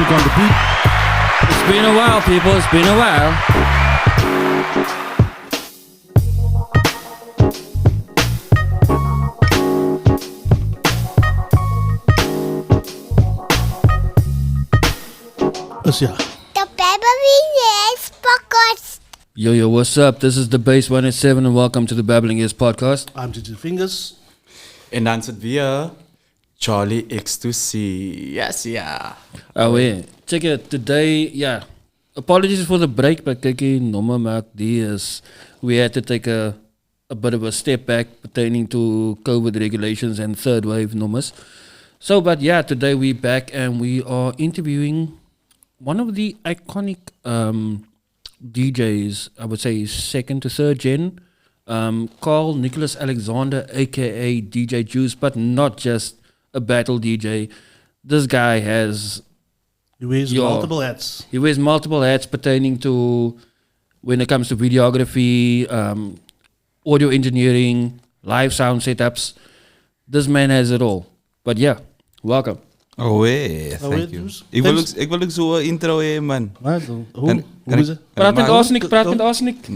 Cosmic on the beat. It's been a while, people. It's been a while. Ja. The Babbling Heads podcast. Yo, what's up? This is the Base 187 and welcome to the Babbling Heads podcast. I'm Dj Fingaz. En dan zit weer Charlie X2C. Yes, yeah. Oh, yeah. Check it. Today, yeah. Apologies for the break, but kijk, nommer maak die is we had to take a bit of a step back pertaining to COVID regulations and third wave numbers. So, but yeah, today we're back and we are interviewing one of the iconic DJs, I would say second to third gen, Carl Nicholas Alexander, aka DJ Juice, but not just a battle DJ. This guy has... He wears multiple hats. He wears multiple hats pertaining to when it comes to videography, audio engineering, live sound setups. This man has it all. But yeah, welcome. Oh, yeah, thank you. Ik wil ook zo'n intro hebben, man. Wat? Hoe is het? Praat met Asnik.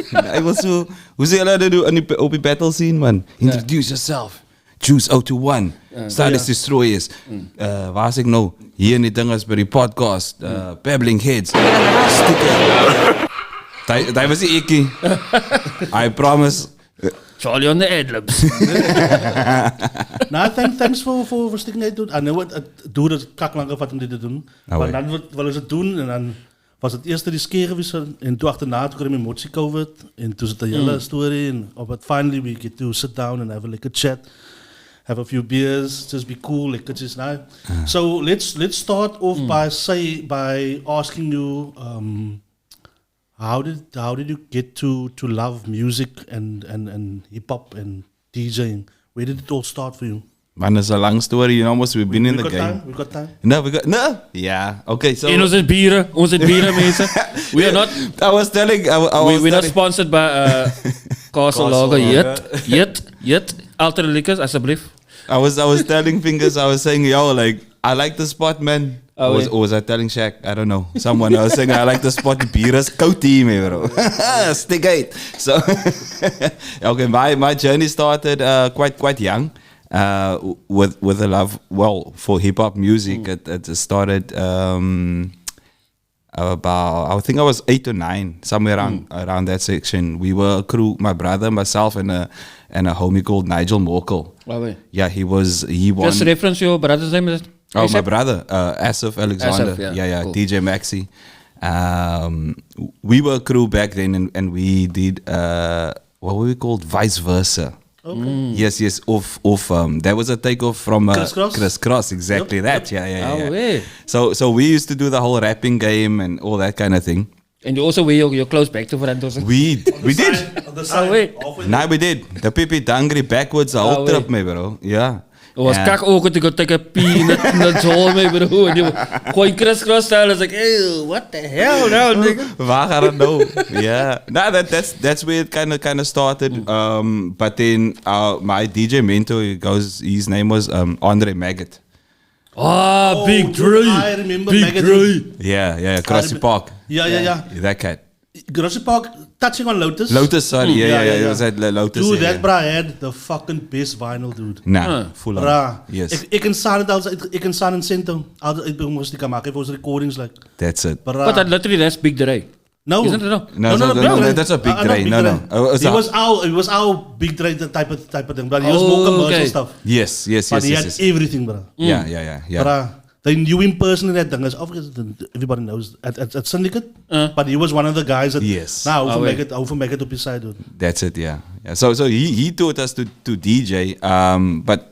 Ik wil zo... Hoe zou je dat doen op die battle scene, man? Introduce yourself. Choose 021. Stylist Destroyers. Waar was ik nou? Hier in die dinges bij die podcast. Babbling Heads. Sticker. Dat was ik. I promise... Charlie on the ad-libs. Thanks voor sticking uit doen. I know het duurde kaklanker wat om dit te doen. Maar dan willen ze het doen en dan was het eerste riskeren wisselen. En toen achterna toen kwam emotie COVID. En toen zit de hele story. En op het finally we get to sit down and have a like a chat. Have a few beers, just be cool, like just now. So let's start off by asking you how did you get to love music and hip hop and DJing? Where did it all start for you? Man, it's a long story, you know, we've been in the game. We got time? No? Yeah, okay, so... En ons het bieren, mensen. We are not... We're not sponsored by Castle Lager yet. Alter Liquors, alsjeblieft. I was telling Fingaz, I was saying, yo, like, I like the spot, man. Or was I telling Shaq? I don't know. Someone I was saying, I like the spot. The beer is koud hier, bro. Stick out. So, okay, my journey started quite young. With a love, for hip hop music. It started about, I think I was 8 or 9, somewhere around that section. We were a crew, my brother, myself, and a homie called Nigel Morkel. Oh, yeah, he won. Just reference your brother's name, is it? Oh, my brother, Asif Alexander. Asif, yeah, cool. DJ Maxi. We were a crew back then, and we did what were we called? Vice Versa. Okay. Yes. That was a takeoff from Chris Cross. Exactly that. Yep. Yeah. So we used to do the whole rapping game and all that kind of thing. And you also wear your clothes back to front also? We did. No, we did. The Pipi Dangri backwards the whole trip, me bro. Yeah. Het was kak ook to go take a pee in the hole, me bro. And you going crisscross style. I was like, ew, what the hell now, nigga? Waar gaat het nou? Yeah. No, that's where it kind of started. But then my DJ mentor, his name was Andre Maggot. Big Dre. I remember Big Maggot. Dre. Yeah, Grassy Park. Yeah. That cat. Grassy Park, touching on Lotus. Sorry. Yeah. It was at Lotus. Dude, that bra had the fucking best vinyl, dude. Nah, full on. Bra. Yes. Ik kan staan in Cento. Ik ben moest die maken voor recordings like. That's it. But that's Big Dre. No. Isn't it no? No, that's a Big Dre. No. It was our Big Dre type of thing, but he was more commercial stuff. Yes. But he had everything, bro. Yeah. Bro, they knew him personally at Dangas. Everybody knows at Syndicate. But he was one of the guys that over make it up his side, dude. That's it, yeah. So he taught us to DJ. But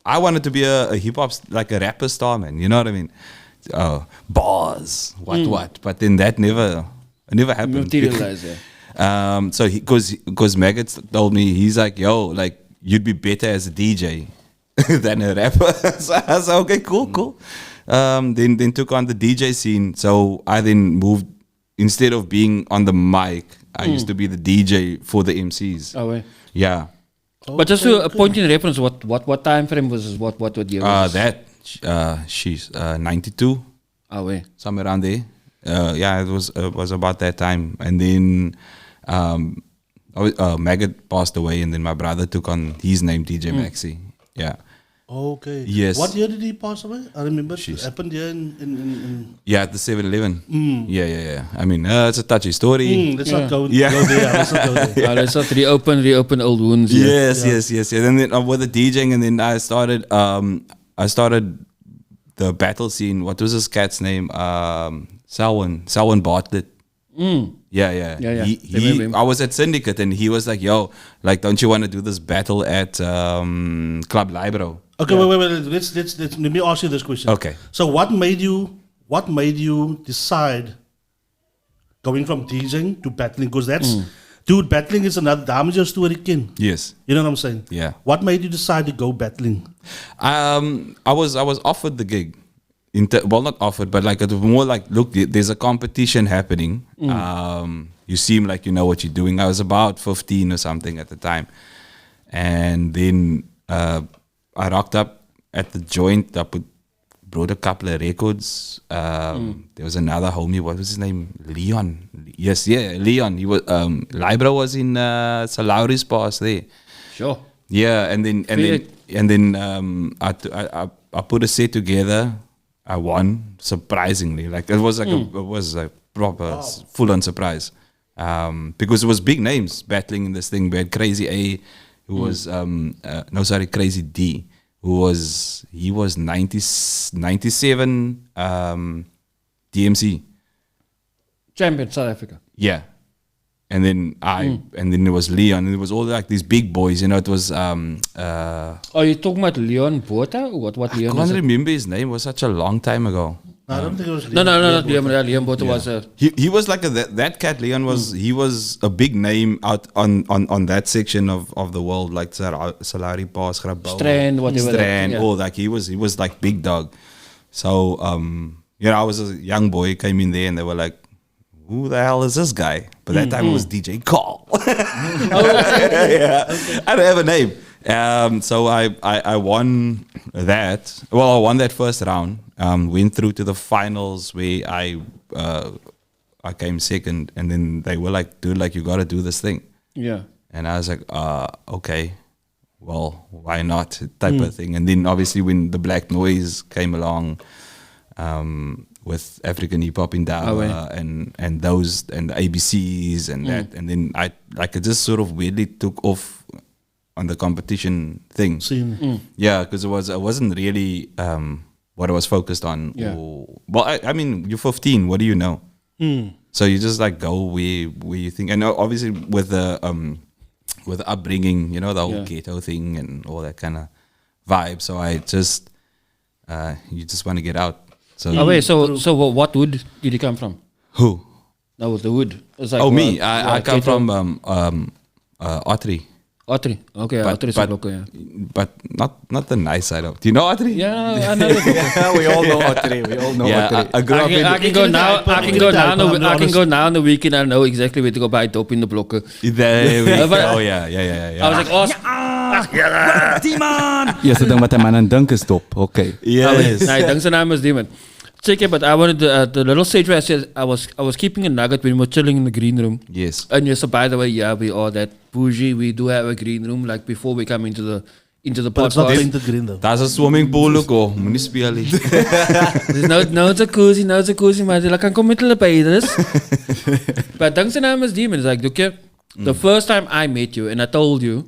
I wanted to be a hip hop, like a rapper star, man. You know what I mean? Bars, what? But then that never happened. Materialized, yeah. So because Maggot told me, he's like, yo, like you'd be better as a DJ than a rapper. So I was like, okay, cool. Then took on the DJ scene. So I then moved, instead of being on the mic, I used to be the DJ for the MCs. Oh, yeah. Yeah. But just to a point in reference, what time frame was this? What year was this? She's 92. Oh, wait. somewhere around there. Yeah, it was about that time, and then Maggot passed away, and then my brother took on his name, DJ Maxi. Yeah. Okay. Yes. What year did he pass away? I remember it happened here in Yeah, at the 7-Eleven. Yeah. I mean, it's a touchy story. let's not go, Yeah. go there. Let's not go there. Let's not reopen old wounds. Yes. And then with the DJing, and then I started the battle scene. What was this cat's name? Selwyn Bartlett. Yeah. I was at Syndicate, and he was like, "Yo, like, don't you want to do this battle at Club Libro?" Okay, wait. Let me ask you this question. Okay. So what made you decide going from DJing to battling? Because that's, dude, battling is another damage story, kin. Yes. You know what I'm saying? Yeah. What made you decide to go battling? I was offered the gig. Well, not offered, but like it was more like, look, there's a competition happening. You seem like you know what you're doing. I was about 15 or something at the time, and then I rocked up at the joint. I brought a couple of records. There was another homie. What was his name? Leon. Yes, Leon. He was Libro was in Salauri's pass there. Sure. Yeah, and then I put a set together. I won surprisingly. Like it was a proper full on surprise. Because it was big names battling in this thing. We had Crazy A, who was Crazy D, he was 97 DMC champion South Africa. Yeah. And then and then there was Leon, and it was all like these big boys, you know. It was Are you talking about Leon Botha? What Leon? I can't remember his name. It was such a long time ago. I don't think it was No, not Leon. Leon Botha was He was like that cat. Leon was he was a big name out on that section of the world, like Salari Pass, Grabouw, Strand, whatever. Strand, all like he was like big dog. So I was a young boy, came in there, and they were like, who the hell is this guy? But that time it was DJ Carl. Yeah. I don't have a name. So I won that. Well, I won that first round. Went through to the finals where I came second, and then they were like, dude, like, you got to do this thing. Yeah. And I was like, okay, well, why not? Type of thing. And then obviously when the Black Noise came along, with African hip hop in Dawa and those and the ABCs and that, and then it just sort of weirdly took off on the competition thing. Yeah, because it wasn't really what I was focused on. Yeah. Well, I mean, you're 15. What do you know? So you just like go where you think, and obviously with the upbringing, you know, the whole ghetto thing and all that kind of vibe. So I just you just want to get out. So so what wood did you come from? Who? That was the wood. It's like, Me. I come from Ottery. Ottery. Okay, Ottery is local, yeah. But not the nice side of. Do you know Ottery? Yeah, I know that. We all know Ottery. We all know Ottery. I grew up in. I can go now on the weekend. I know exactly where to go buy dope in the blocker. There we go. Yeah. I was like, Demon! Ja, so ding wat 'n man aan dink is dop. Okay. Yes. Nee, dink zijn naam is Demon. Check it, but I wanted the little stage where I said I was keeping a nugget when we were chilling in the green room. Yes. And yes, so by the way, yeah, we are that bougie. We do have a green room, like before we come into the But it's not podcast. painted green though. That's a swimming pool ook hoor. Moenie speel nie. There's no jacuzzi, maar hulle kan kom met hulle beiders. But dink zijn naam is Demon. It's like, okay, the first time I met you, and I told you,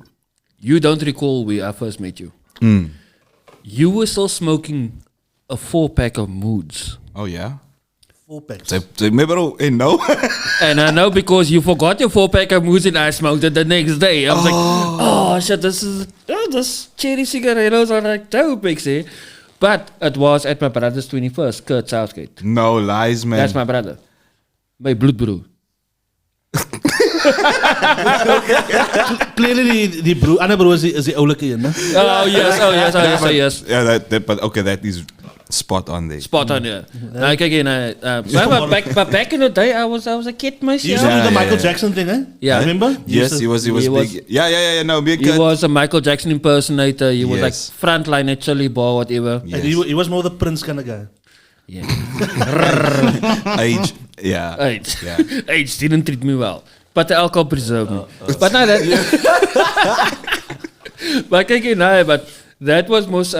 you don't recall where I first met you. You were still smoking a 4-pack of Moods. Oh yeah. 4 packs. Ze remember no? And I know because you forgot your 4-pack of Moods and I smoked it the next day. I was like, oh shit, this cherry cigarettos are like dope, ik say. But it was at my brother's 21st, Kurt Southgate. No lies, man. That's my brother. My bloedbroer. Clearly die broer, ander broer is die oulike een, né? Oh yes. Yeah, but okay, that is spot on there. Spot on, yeah. Like again, but back in the day, I was a kid myself. He used to do the Michael Jackson thing, eh? Yeah. Remember? Yes, he was big. Yeah. No, big. He was a Michael Jackson impersonator. He was like Yes. frontline at Chili Bar, whatever. And he was more the Prince kind of guy. Yeah. Age. Yeah. Age. Yeah. Age didn't treat me well. But the alcohol preserved me. But no, that. But but that was most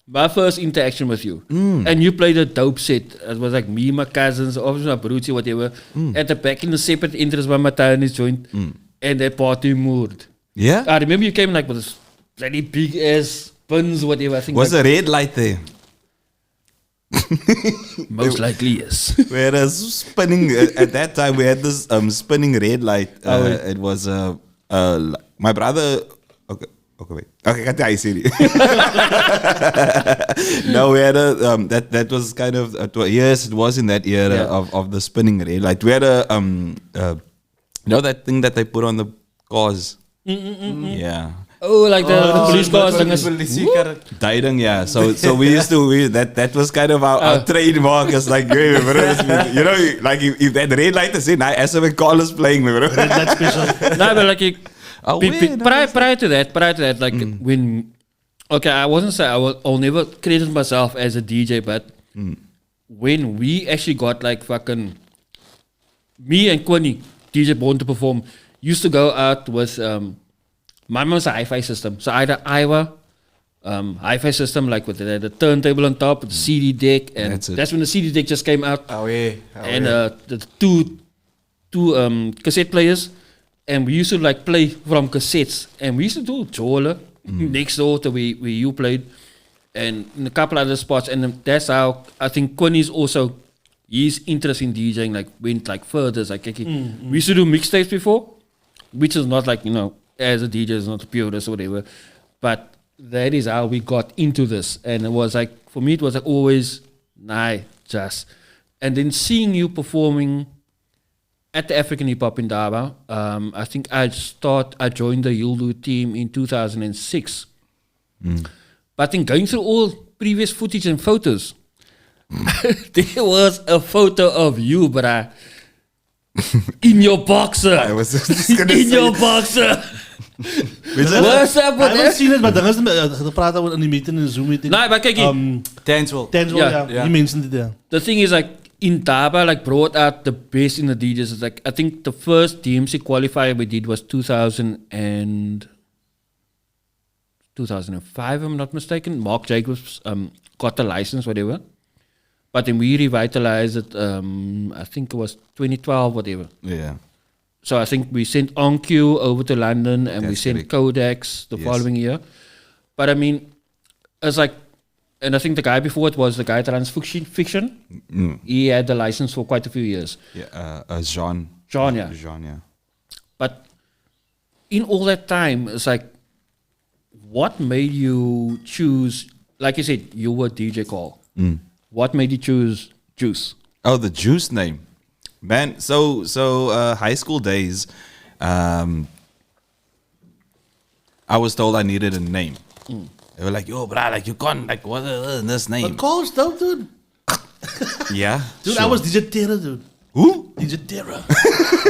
my first interaction with you. And you played a dope set. It was like me, my cousins, obviously my broodie, whatever. At the back in the separate interest by my Taiwanese joint. And that party moved. Yeah? I remember you came like with this bloody big ass buns, whatever. I think Was like, a red light there? most likely yes. We had a spinning, at that time we had this spinning red light. It was, my brother, okay, wait. Okay, I see it. No, we had a, that was kind of, yes, it was in that era of the spinning red light. We had a, you know that thing that they put on the cars? Yeah. Oh, like the police cars. Diding, yeah. So we used to, that was kind of our trademark. It's like, hey, bro, you know, like if that red light is in, I as a call is playing, bro. That's special. No, but like, prior to that, like when, okay, I wasn't saying I'll never credit myself as a DJ, but when we actually got like fucking, me and Quinny, DJ Born to Perform, used to go out with, my mom's a hi-fi system. So either Iowa, hi-fi system, like with the turntable on top, with the CD deck, and that's when the CD deck just came out. And the two cassette players, and we used to like play from cassettes, and we used to do Jola next door to where you played, and in a couple other spots, and that's how I think Quinny's also, his interest in DJing like went like further. It's like we used to do mixtapes before, which is not like, you know, as a DJ is not a purist or whatever, but that is how we got into this. And it was like, for me it was like always just, and then seeing you performing at the African Hip Hop in Davao, I think I joined the Yuldu team in 2006. But then going through all previous footage and photos, there was a photo of you, bruh, in your boxer. I was just gonna in say your boxer. What's up with I haven't seen it, but dan is het praten over in die meeting, in Zoom meeting. No, but kijk, Dancewell. Yeah. You mentioned it there. the thing is like in Daba like brought out the best in the DJs. It's like I think the first DMC qualifier we did was 2005, if I'm not mistaken. Mark Jacobs got the license, whatever. But then we revitalized it, I think it was 2012, whatever. Yeah. So I think we sent OnQ over to London and we sent Codex the following year. But I mean, it's like, and I think the guy before it was the guy that runs Fiction. He had the license for quite a few years. Yeah, Jean. Jean, yeah. Jean, yeah. But in all that time, it's like, what made you choose, like you said, you were DJ Call. What made you choose Juice? Oh, the Juice name. Man, so high school days, I was told I needed a name. They were like, yo, brah, like you can't, like, what is this name? But Cole's dope, dude. Yeah? Dude, sure. I was DJ Terror, dude. Who? DJ Terror.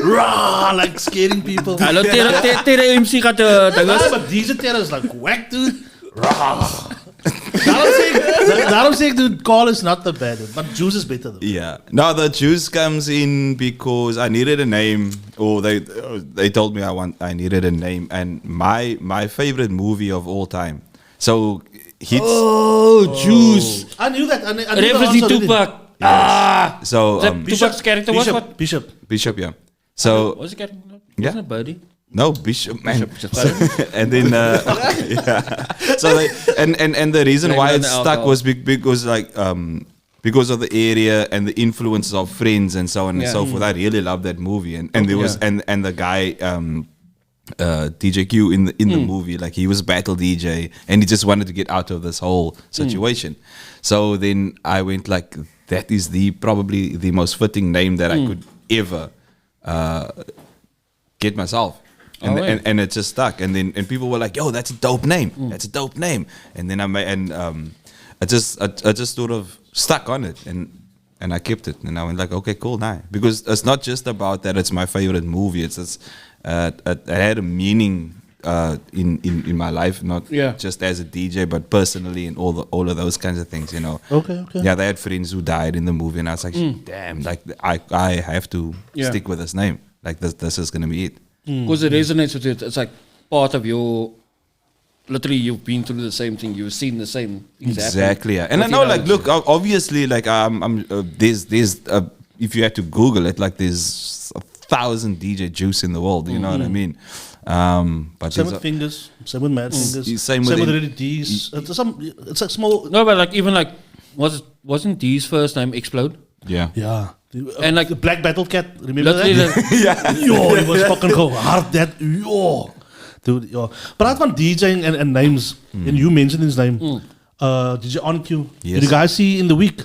Raw, like scaring people. Hallo, Tere MC gaat de Ah, but DJ Terror is like whack, dude. Raw. Daarom zeg ik, dude, Call is not that bad, dude. But Juice is better, though. Yeah. No, the Juice comes in because I needed a name, or they told me I needed a name, and my favorite movie of all time. So hits. Oh, Juice. I knew that. I knew the Reference answer to already. Tupac. So Tupac's character was what? Bishop, yeah. So Was the character? Yeah. Wasn't it Birdie? no, Bishop, man. Bishop. And then yeah. So and the reason Blame why it on it the stuck alcohol. was because like because of the area and the influences of Friends and so on and so forth. I really loved that movie, and there was and the guy DJ Q in the movie, like he was battle DJ and he just wanted to get out of this whole situation. So then I went like, that is probably the most fitting name that I could ever get myself. And it just stuck, and people were like, "Yo, that's a dope name. That's a dope name." And then I just sort of stuck on it, and I kept it. And I went like, "Okay, cool, nice." Because it's not just about that; it's my favorite movie. It had a meaning in my life, not just as a DJ, but personally and all of those kinds of things, you know. Okay. Yeah, they had friends who died in the movie, and I was like, damn, like I have to stick with this name. Like this is gonna be it. Because it resonates with it. It's like part of your. Literally, you've been through the same thing. You've seen the same things happen. Exactly. Yeah. And I know, like, look, obviously, like, there's if you had to Google it, like, there's 1,000 DJ Juice in the world. You know what I mean? But same with Fingaz, same with Mad Fingaz, same with with Ready D's. It's a small. No, but like even like wasn't D's first name Explode? Yeah. And like the Black Battle Cat, remember that? yeah. Yo, it was fucking go hard that. Yo. Dude, yo. Praat van DJing and names, and you mentioned his name. DJ On Q. Yes. Did you guys see in the week?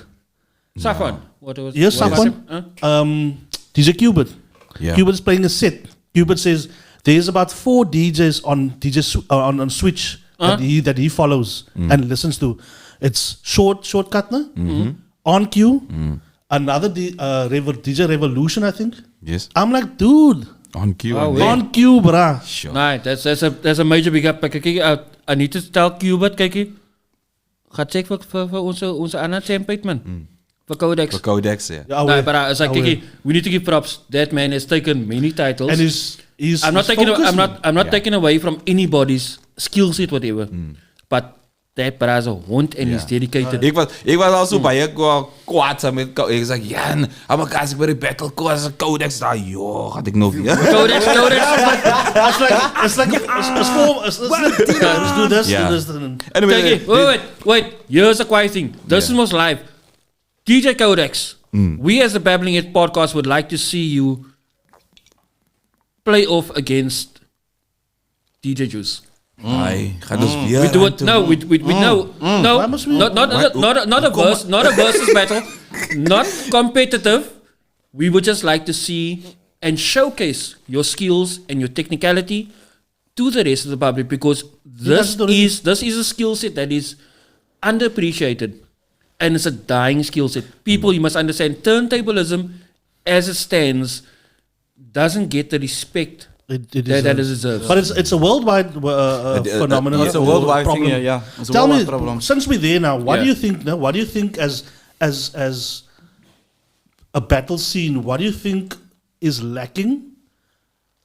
Safwan. What was? Yes, what was Safwan. it? DJ Cubert. Yeah. Cubert is playing a set. Cubert says there's about 4 DJs on Switch that he follows and listens to. It's Shortcut, no? On Q. Another DJ Revolution, I think. Yes. I'm like, dude. On Q. On Q, bruh. Sure. Nee, that's a major big up. Kijk, I need to tell Cubert, kijk, ga check voor onze Anna Champagne, man. For Codex. For Codex, yeah. No, but it's like, kijk, we need to give props. That man has taken many titles. And he's I'm not taking away from anybody's skill set, whatever. But that bra is a hond and he's dedicated. Ik was al zo baie kwaad saam met Codex. Ik zeg, Jan, I'm as ek by die battle course Codex daar, joh, gaat ek nog weer. Codex. It's like let's do this. Yeah. Do this. Anyway, wait. Here's a quiet thing. This was live. DJ Codex, we as the Babbling Heads podcast would like to see you play off against DJ Juice. Ai, gaan ons weer. We do it. No, we know. No, Why must we? not a versus battle, not competitive. We would just like to see and showcase your skills and your technicality to the rest of the public, because this is a skill set that is underappreciated, and it's a dying skill set. People, you must understand, turntablism as it stands doesn't get the respect that it deserves. But it's a worldwide phenomenon. It's a worldwide problem. thing, yeah. It's a Tell me, worldwide problem. since we're there now, what do you think? Now, what do you think as a battle scene? What do you think is lacking,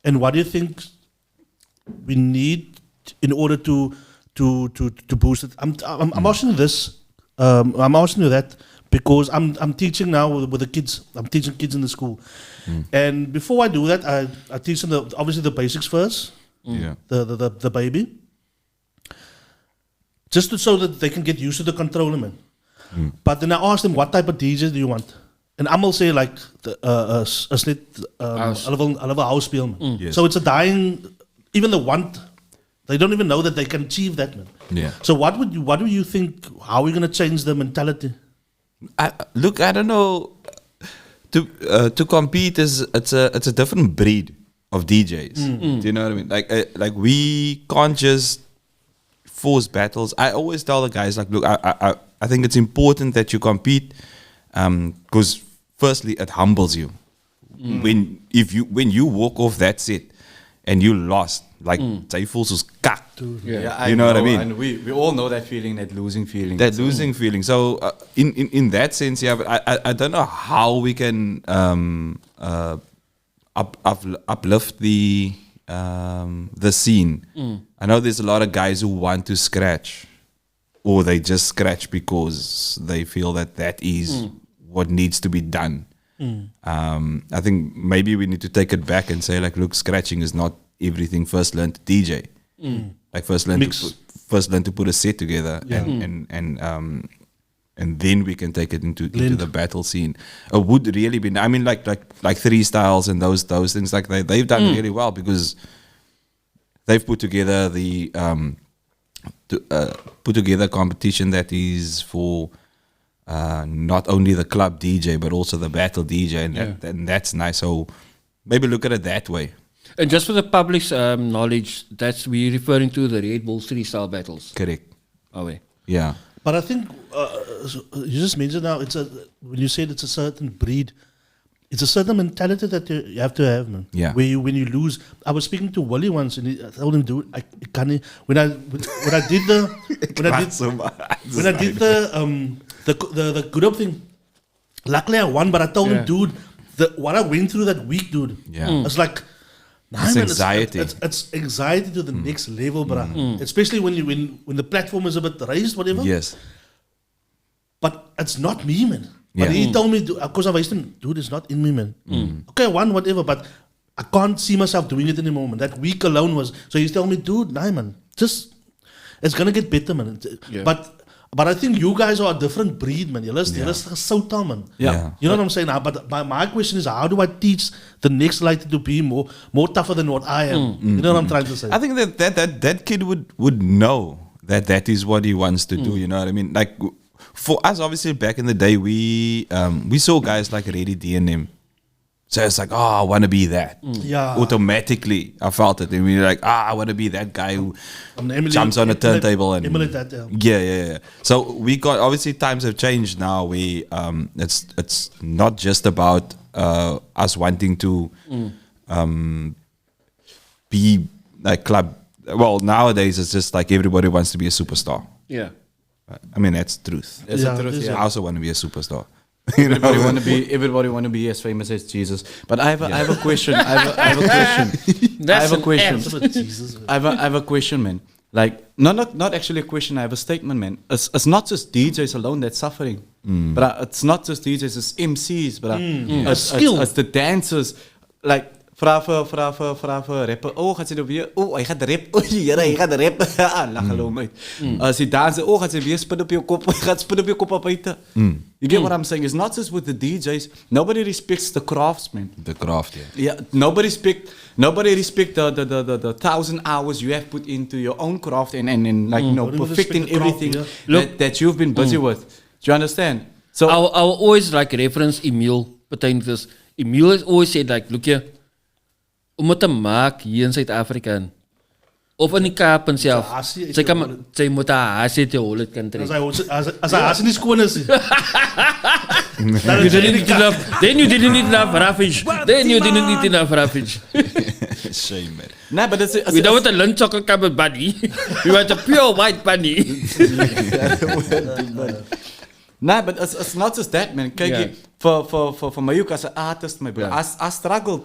and what do you think we need in order to boost it? I'm asking you this. I'm asking you that because I'm teaching now with the kids. I'm teaching kids in the school, and before I do that, I teach them obviously the basics first. Yeah. The baby, just so that they can get used to the controller, man. But then I ask them, what type of DJ do you want? And I'm will say like a slit, a house speel, man. Yes. So it's a dying. Even they don't even know that they can achieve that, man. Yeah. So what do you think? How are we gonna change the mentality? Look, I don't know. To compete it's a different breed of DJs. Do you know what I mean? Like we can't just force battles. I always tell the guys, like, look, I think it's important that you compete, because firstly it humbles you. When you walk off that set and you lost, like jy voel soos kak. Yeah, you know what I mean? And we all know that feeling, that losing feeling. That losing feeling. So in that sense, yeah, but I don't know how we can uplift the scene. I know there's a lot of guys who want to scratch, or they just scratch because they feel that is what needs to be done. I think maybe we need to take it back and say, like, look, scratching is not everything. First learn to DJ. Like first learn to put a set together, and then we can take it into the battle scene. It would really be. I mean, like Three Styles and those things. Like they've done really well because they've put together a competition that is for not only the club DJ but also the battle DJ, and that's nice. So maybe look at it that way. And just for the public's knowledge, that's we're referring to the Red Bull 3-style battles. Correct. Oh, wait. Yeah. But I think you just mentioned now when you said it's a certain breed. it's a certain mentality that you have to have, man. Yeah. When you lose, I was speaking to Wally once, and I told him, dude, I can't. When I did the the good up thing, luckily I won, but I told him, dude, what I went through that week, dude. Yeah. It's like. Nah, It's man, anxiety. It's anxiety to the next level, bruh. Especially when the platform is a bit raised, whatever. Yes. But it's not me, man. Yeah. But he told me, because I asked him, dude, it's not in me, man. Okay, I won, whatever, but I can't see myself doing it anymore, man. That week alone was. So he's telling me, dude, nah, man, just it's gonna get better, man. Yeah. But I think you guys are a different breed, man. You're so tough, man. Yeah. You know what I'm saying? But my question is, how do I teach the next lighter to be more tougher than what I am? You know what I'm trying to say? I think that kid would know that is what he wants to do. You know what I mean? Like for us, obviously, back in the day, we saw guys like Reddy D and them. So it's like, I want to be that. Yeah. Automatically, I felt it, and we were like, I want to be that guy who jumps on a turntable and emulate that. yeah. So we got, obviously times have changed now. We it's not just about us wanting to be like club. Well, nowadays it's just like everybody wants to be a superstar. Yeah. I mean, that's the truth. That's Yeah, the truth, it is, yeah. I also want to be a superstar. Everybody want to be as famous as Jesus. But I have a question. I have a question. That's I have a question. Absolute Jesus. I have a question, man. Like not actually a question. I have a statement, man. It's not just DJs alone that's suffering, but it's not just DJs. It's MCs, but Skill. it's the dancers. Like vra vir rapper. Gaat sy nou weer? Hy gaan rap. Here, hy gaan rap. Lag hulle om uit. As die danser, gaat sy weer spin op jou kop. Hy gaan spin op jou kop op buite. You get what I'm saying? It's not just with the DJs. Nobody respects the craftsman. The craft, yeah. Yeah, nobody respect the 1,000 hours you have put into your own craft and like Nobody perfecting respect the craft, everything Look- that you've been busy with. Do you understand? So I'll always like reference Emile Pateintus. Emile has always said like, look here, om het te maak hier in Suid-Afrika of in die Kaap en self, Hasie uit sy moet haar hasie te hol het kan trek. As hy as nie skoon is. You didn't eat enough. Then you didn't eat enough ravage. Then you didn't eat enough ravage. Shame, man. nah, but it's We don't want a lunch chocolate covered bunny. We want a pure white bunny. nah, but it's not just that, man. Kyk, Yeah. for my as an artist, my bro, I struggle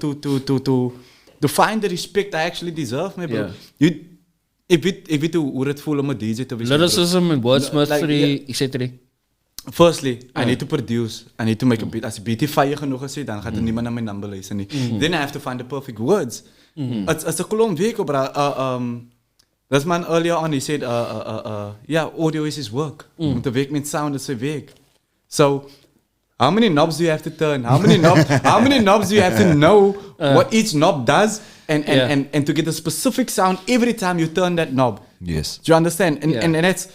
to find the respect I actually deserve, my bro. Yeah. If it hoe dit voel om 'n DJ te wees. my bro. Lyricism and wordsmithery, etc. Firstly, I need to produce. I need to make a beat. As die beat fire genoeg is, dan gaat er niemand naar mijn number luisteren nie. Then I have to find the perfect words. It's a klomp werk, bro. This man earlier on, he said, yeah, audio is his work. Om te werk met sound is zijn werk. So, how many knobs do you have to turn? How many knobs do you have to know what each knob does? And to get a specific sound every time you turn that knob. Yes. Do you understand? And Yeah. and that's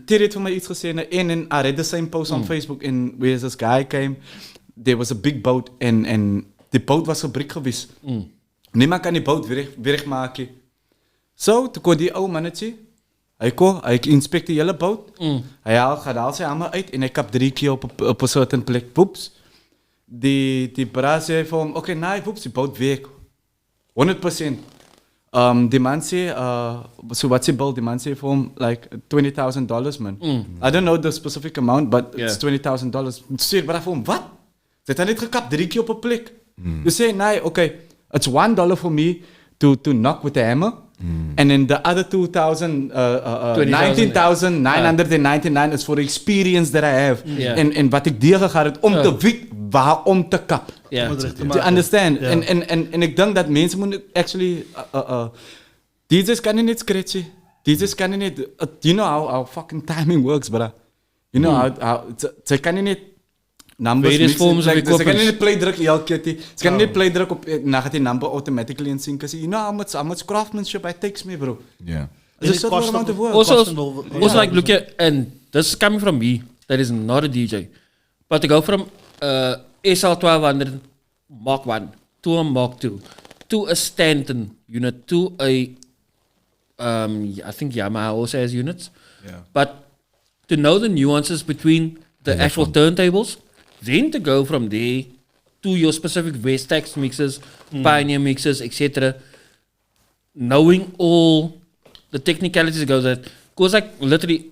Terry heeft van mij iets gezegd and I read the same post on Facebook and where this guy came, there was a big boat and the boat was gebrik geweest. Niemand kan die boot weer maken. So, toen kwam die oude mannetje, hij inspecte die hele boot, hij gaat zijn hamer uit en hij kapt 3 keer op een certain plek. Poeps. Die braas zei van hem, oké, nee, poeps, die boot werkt. 100%. Die man zei, so what's your bill? Die man zei voor hem, like $20,000, man. I don't know the specific amount, but it's $20,000. Zeg maar voor hem, wat? Ze heeft net gekapt 3 keer op een plek. Dus zei, nee, oké, it's $1 for me to knock with the hammer. And then the other 19,999 is for the experience that I have. Yeah. En wat ik deel gaat het om te weten waarom te kap. Yeah. To understand. En ik denk dat mensen moeten actually... DJ's kan niet scratchen. DJ's kan niet... You know how fucking timing works, bro. You know how... Ze kan niet... Numbers Various forms of ze kan equipment. niet play druk elke keer. Ze kan niet play druk op... Na gaat die number automatically in sync. You know how much craftsmanship it takes me, bro. Yeah. It's a certain amount of work. Also like, look at, and this is coming from me, that is not a DJ. But to go from SL1200 Mark 1 to a Mark 2 to a Stanton unit to a, I think Yamaha also has units. Yeah. But to know the nuances between the actual turntables, then to go from there to your specific West Tex mixes, Pioneer mixes, etc. Knowing all the technicalities goes that, because like literally,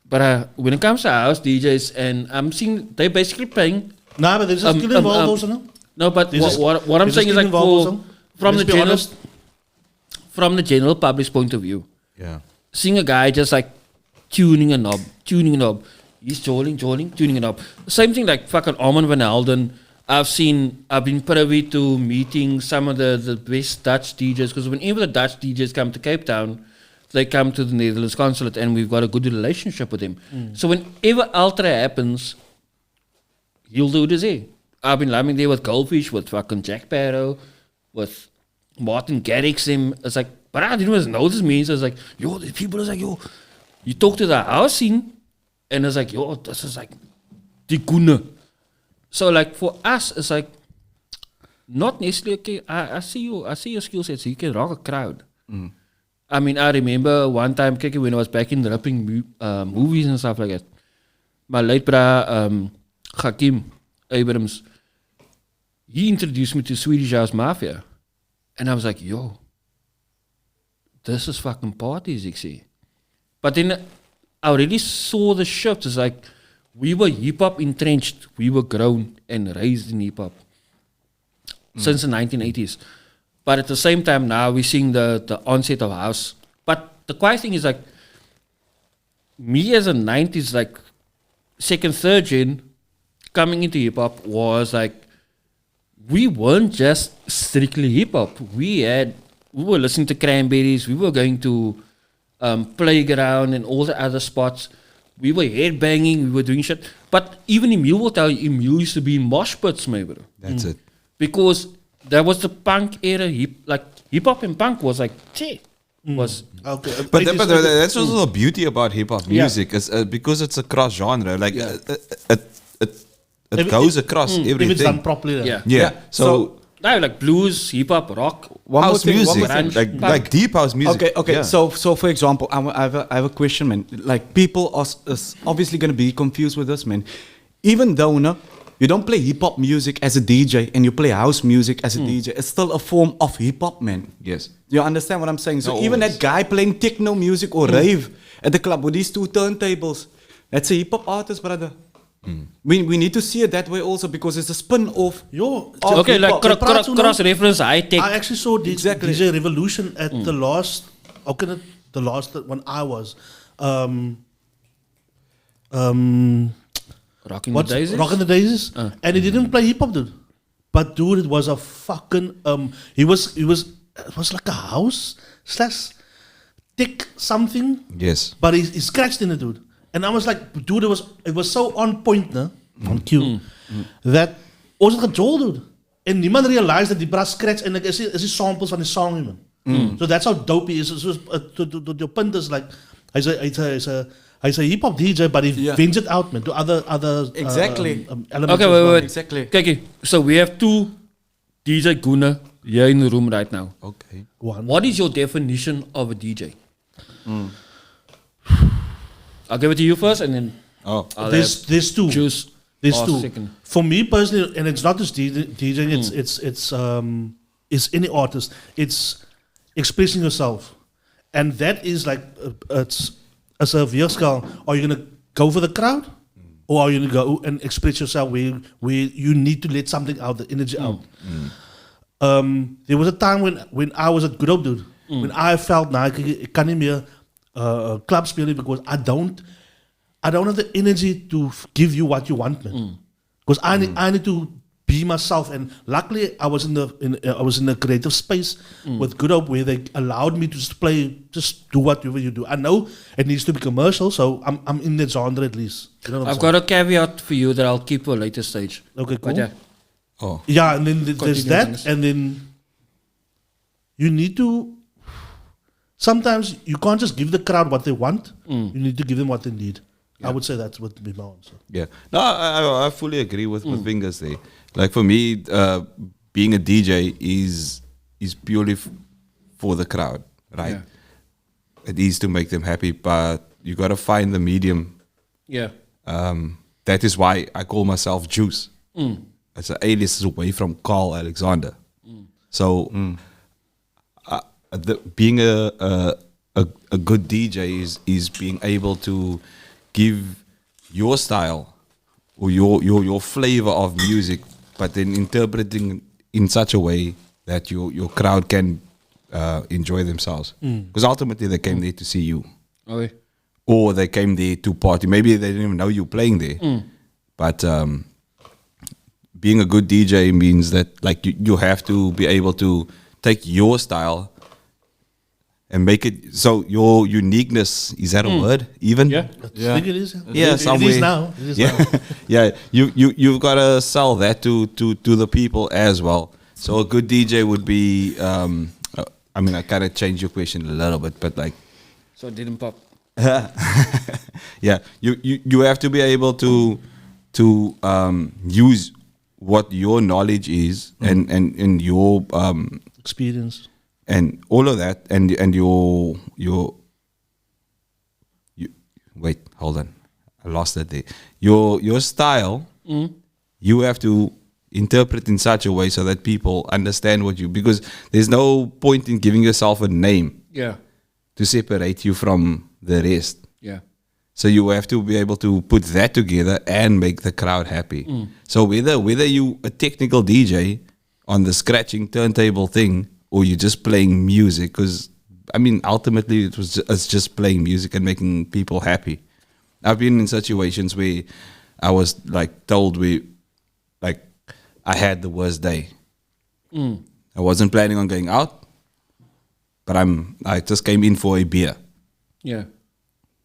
but when it comes to house DJs, and I'm seeing they basically playing. Nah, but there's a skill involved also, no? No, but There's what I'm saying is like from the general public's point of view, seeing a guy just like tuning a knob, he's tuning a knob. Same thing like fucking Armand van Helden. I've been privy to meeting some of the best Dutch DJs, because whenever the Dutch DJs come to Cape Town, they come to the Netherlands consulate and we've got a good relationship with them. So whenever Ultra happens, he'll do this here. I've been living there with Goldfish, with fucking Jack Barrow, with Martin Garrix. It's like, but I didn't even notice me. So it's like, yo, these people is like, yo, you talk to the house scene, and it's like, yo, this is like, die Gune. So like for us, it's like, not necessarily, okay, I see your skill set, so you can rock a crowd. I mean, I remember one time, when I was back in the rapping movies and stuff like that, my late brother, Hakim Abrams, he introduced me to Swedish House Mafia. And I was like, yo, this is fucking parties, I see. But then I already saw the shift. It's like, we were hip-hop entrenched. We were grown and raised in hip-hop since the 1980s. But at the same time now, we're seeing the onset of house. But the quiet thing is like, me as a 90s, like, second, third gen, coming into hip-hop was like, we weren't just strictly hip-hop. We were listening to Cranberries, we were going to Playground and all the other spots. We were headbanging, we were doing shit. But even Emil will tell you, Emil used to be in mosh pits, my bro. That's it. Because that was the punk era, hip-hop and punk was like, was... Okay. But that's also the beauty about hip-hop music, is because it's a cross-genre. Like, it goes across everything. If it's done properly. Yeah. So now, like blues, hip-hop, rock, house music, grunge, like deep house music. Okay. Yeah. So for example, I have a question, man. Like people are obviously gonna be confused with this, man. Even though you don't play hip hop music as a DJ and you play house music as a DJ, it's still a form of hip hop, man. Yes. You understand what I'm saying? So No, even always. that guy playing techno music or rave at the club with these two turntables, that's a hip hop artist, brother. We need to see it that way also, because it's a spin-off. Yo, okay, like hip-hop. cross-reference, high-tech. I actually saw DJ Revolution at the last, when I was, Rocking the Daisies? Rocking the Daisies, and he didn't play hip hop, dude. But dude, it was a fucking it was like a house / thick something. Yes. But he scratched in it, dude. And I was like, dude, it was so on point, on cue, that was het gejol, dude. En niemand realized that die bras scratch en is die samples van die song, man. So that's how dope he is. So, your punt is like, he's a hip hop DJ, but he vents it out, man, to other Exactly. elements. Okay, wait. Exactly. Kijk, so we have two DJ Guna here in the room right now. Okay. What is your definition of a DJ? I'll give it to you first, and then There's two. choose. There's two. Second. For me personally, and it's not just DJing, it's any artist. It's expressing yourself, and that is like it's as a weerskaal. Are you gonna go for the crowd, or are you gonna go and express yourself where you need to let something out, the energy out? There was a time when I was at Groep, dude, when I felt ik kan niet meer club spelen because I don't have the energy to give you what you want, man. Because I need to be myself, and luckily I was in a creative space with Good Hope where they allowed me to just do whatever you do. I know it needs to be commercial, so I'm in that genre at least. You know what I've got a caveat for you that I'll keep for a later stage. Okay, cool. But Yeah, and then there's Continue, that, Fingaz. and then you need to. Sometimes you can't just give the crowd what they want. You need to give them what they need. I would say that's what be my answer. Yeah. No, I fully agree with Fingaz there. Like for me, being a DJ is purely for the crowd, right? Yeah. It is to make them happy, but you got to find the medium. yeah. That is why I call myself Juice. it's an alias away from Carl Alexander. So being a good DJ is being able to give your style or your flavor of music, but then interpreting in such a way that your crowd can enjoy themselves. Because ultimately they came there to see you. Okay. Or they came there to party. Maybe they didn't even know you playing there. But being a good DJ means that like you have to be able to take your style and make it so your uniqueness, is that a word even? Yeah. I think it is. Yeah, it somewhere. is now. It is Yeah, now. yeah. You've got to sell that to the people as well. So a good DJ would be. I mean, I kind of changed your question a little bit, but like, So it didn't pop. yeah, you have to be able to use what your knowledge is and your Experience. and all of that and your wait, hold on, I lost that there. Your style, you have to interpret in such a way so that people understand what you, because there's no point in giving yourself a name Yeah. to separate you from the rest. Yeah. So you have to be able to put that together and make the crowd happy. So whether you a technical DJ on the scratching turntable thing or you're just playing music, because I mean ultimately it's just playing music and making people happy. I've been in situations where I was like told I had the worst day. I wasn't planning on going out, but I just came in for a beer. Yeah.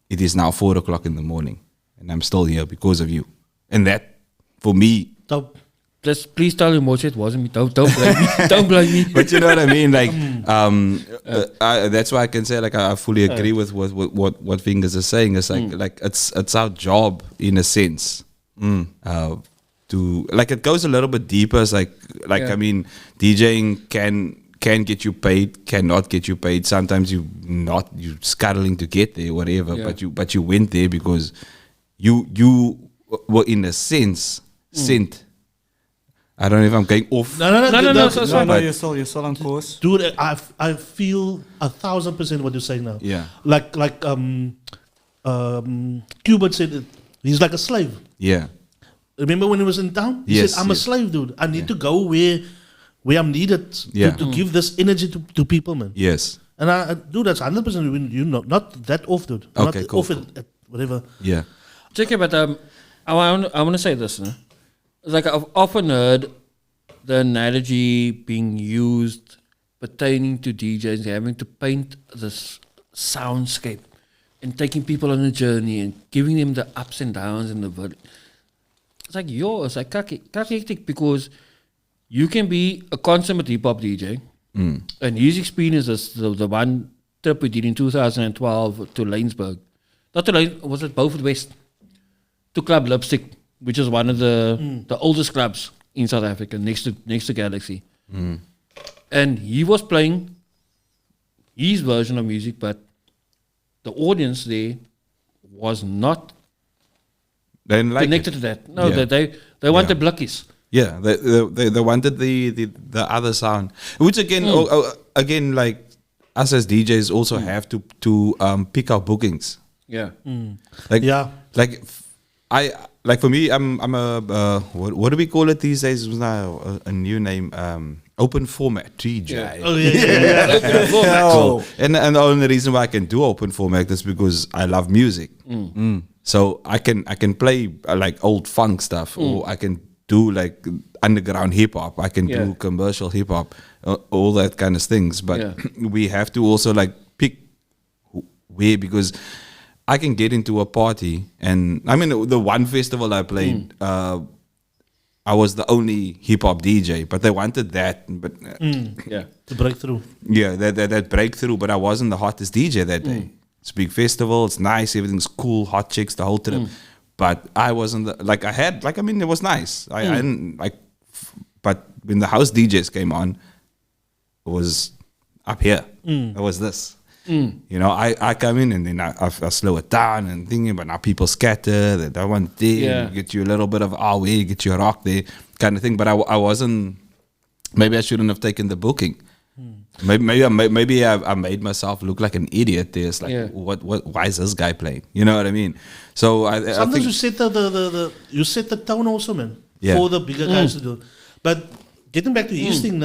It is now 4 o'clock in the morning, and I'm still here because of you. And that, for me, So, Please tell him it wasn't me. Don't blame me. Don't blame me. but you know what I mean. Like, that's why I can say like I fully agree with what Fingaz is saying. It's like it's our job in a sense. To like it goes a little bit deeper. It's like I mean, DJing can get you paid, cannot get you paid. Sometimes you scuttling to get there, whatever. Yeah. But you went there because you were in a sense sent. I don't know if I'm going off. no, You're still on course. Dude, I feel 1,000% what you're saying now. Yeah. Like Cuban said it. He's like a slave. Yeah. Remember when he was in town? He Yes, said, I'm a slave, dude. I need to go where I'm needed to give this energy to people, man. Yes. And I do that's 100% you know, not that off, dude. Okay, not cool, off at whatever. Yeah. Check it, but I want to say this. No? Like I've often heard the analogy being used pertaining to DJs having to paint this soundscape and taking people on a journey and giving them the ups and downs and the. It's like yours, like hectic because you can be a consummate hip hop DJ, and his experience is the one trip we did in 2012 to Lanesburg. Not to Lane, was it Beaufort West? To Club Lipstick, which is one of the oldest clubs in South Africa, next to Galaxy. And he was playing his version of music, but the audience there was not Then like connected to that. No, they wanted blickies. Yeah, they wanted the other sound, which again again like us as DJs also have to pick our bookings. Yeah. Like Yeah. like for me I'm a what do we call it these days? It was now a new name, open format DJ. Yeah. Oh, yeah. Cool. And the only reason why I can do open format is because I love music. So I can play like old funk stuff, or I can do like underground hip hop. I can do commercial hip hop, all that kind of things. But we have to also like pick where, because I can get into a party, and I mean the one festival I played, I was the only hip hop DJ, but they wanted that, but The breakthrough. yeah, that breakthrough. But I wasn't the hottest DJ that day. It's a big festival. It's nice. Everything's cool. Hot chicks, the whole trip. But I wasn't it was nice. I didn't like, but when the house DJs came on, it was up here. It was this. You know, I come in and then I slow it down and thinking, but now people scatter. They don't want there. Get you a little bit of away, get you a rock there, kind of thing. But I wasn't. Maybe I shouldn't have taken the booking. Maybe I made myself look like an idiot. There's like, why is this guy playing? You know what I mean? So sometimes I think you set you set the tone also, man, Yeah. for the bigger guys to do. But getting back to his thing,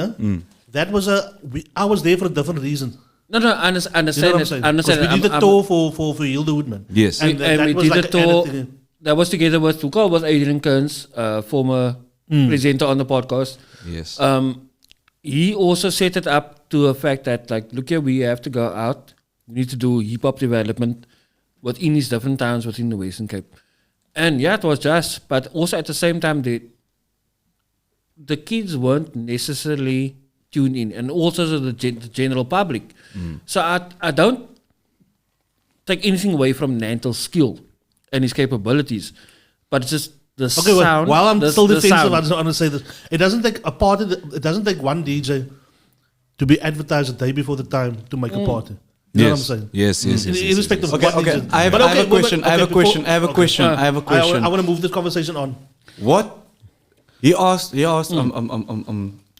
that was I was there for a different reason. No, I understand. You know what I'm saying? Understand. 'Cause we did the tour for Hildewood, man. Yes. And that we was did like the an added tour. thing. That was together with Tuka, was Adrian Kearns, former presenter on the podcast. yes. He also set it up to a fact that, like, look here, we have to go out. We need to do hip hop development within these different towns within the Western Cape. And yeah, it was just, but also at the same time, the kids weren't necessarily tuned in, and also the general public. So I don't take anything away from Nantal's skill and his capabilities, but it's just the sound. While I'm still defensive, sound. I just want to say this: it doesn't take it doesn't take one DJ to be advertised a day before the time to make a party. You know what I'm saying? Yes. Irrespective of Okay, what okay. DJ. I have a question. I have a question. I want to move this conversation on. What? He asked,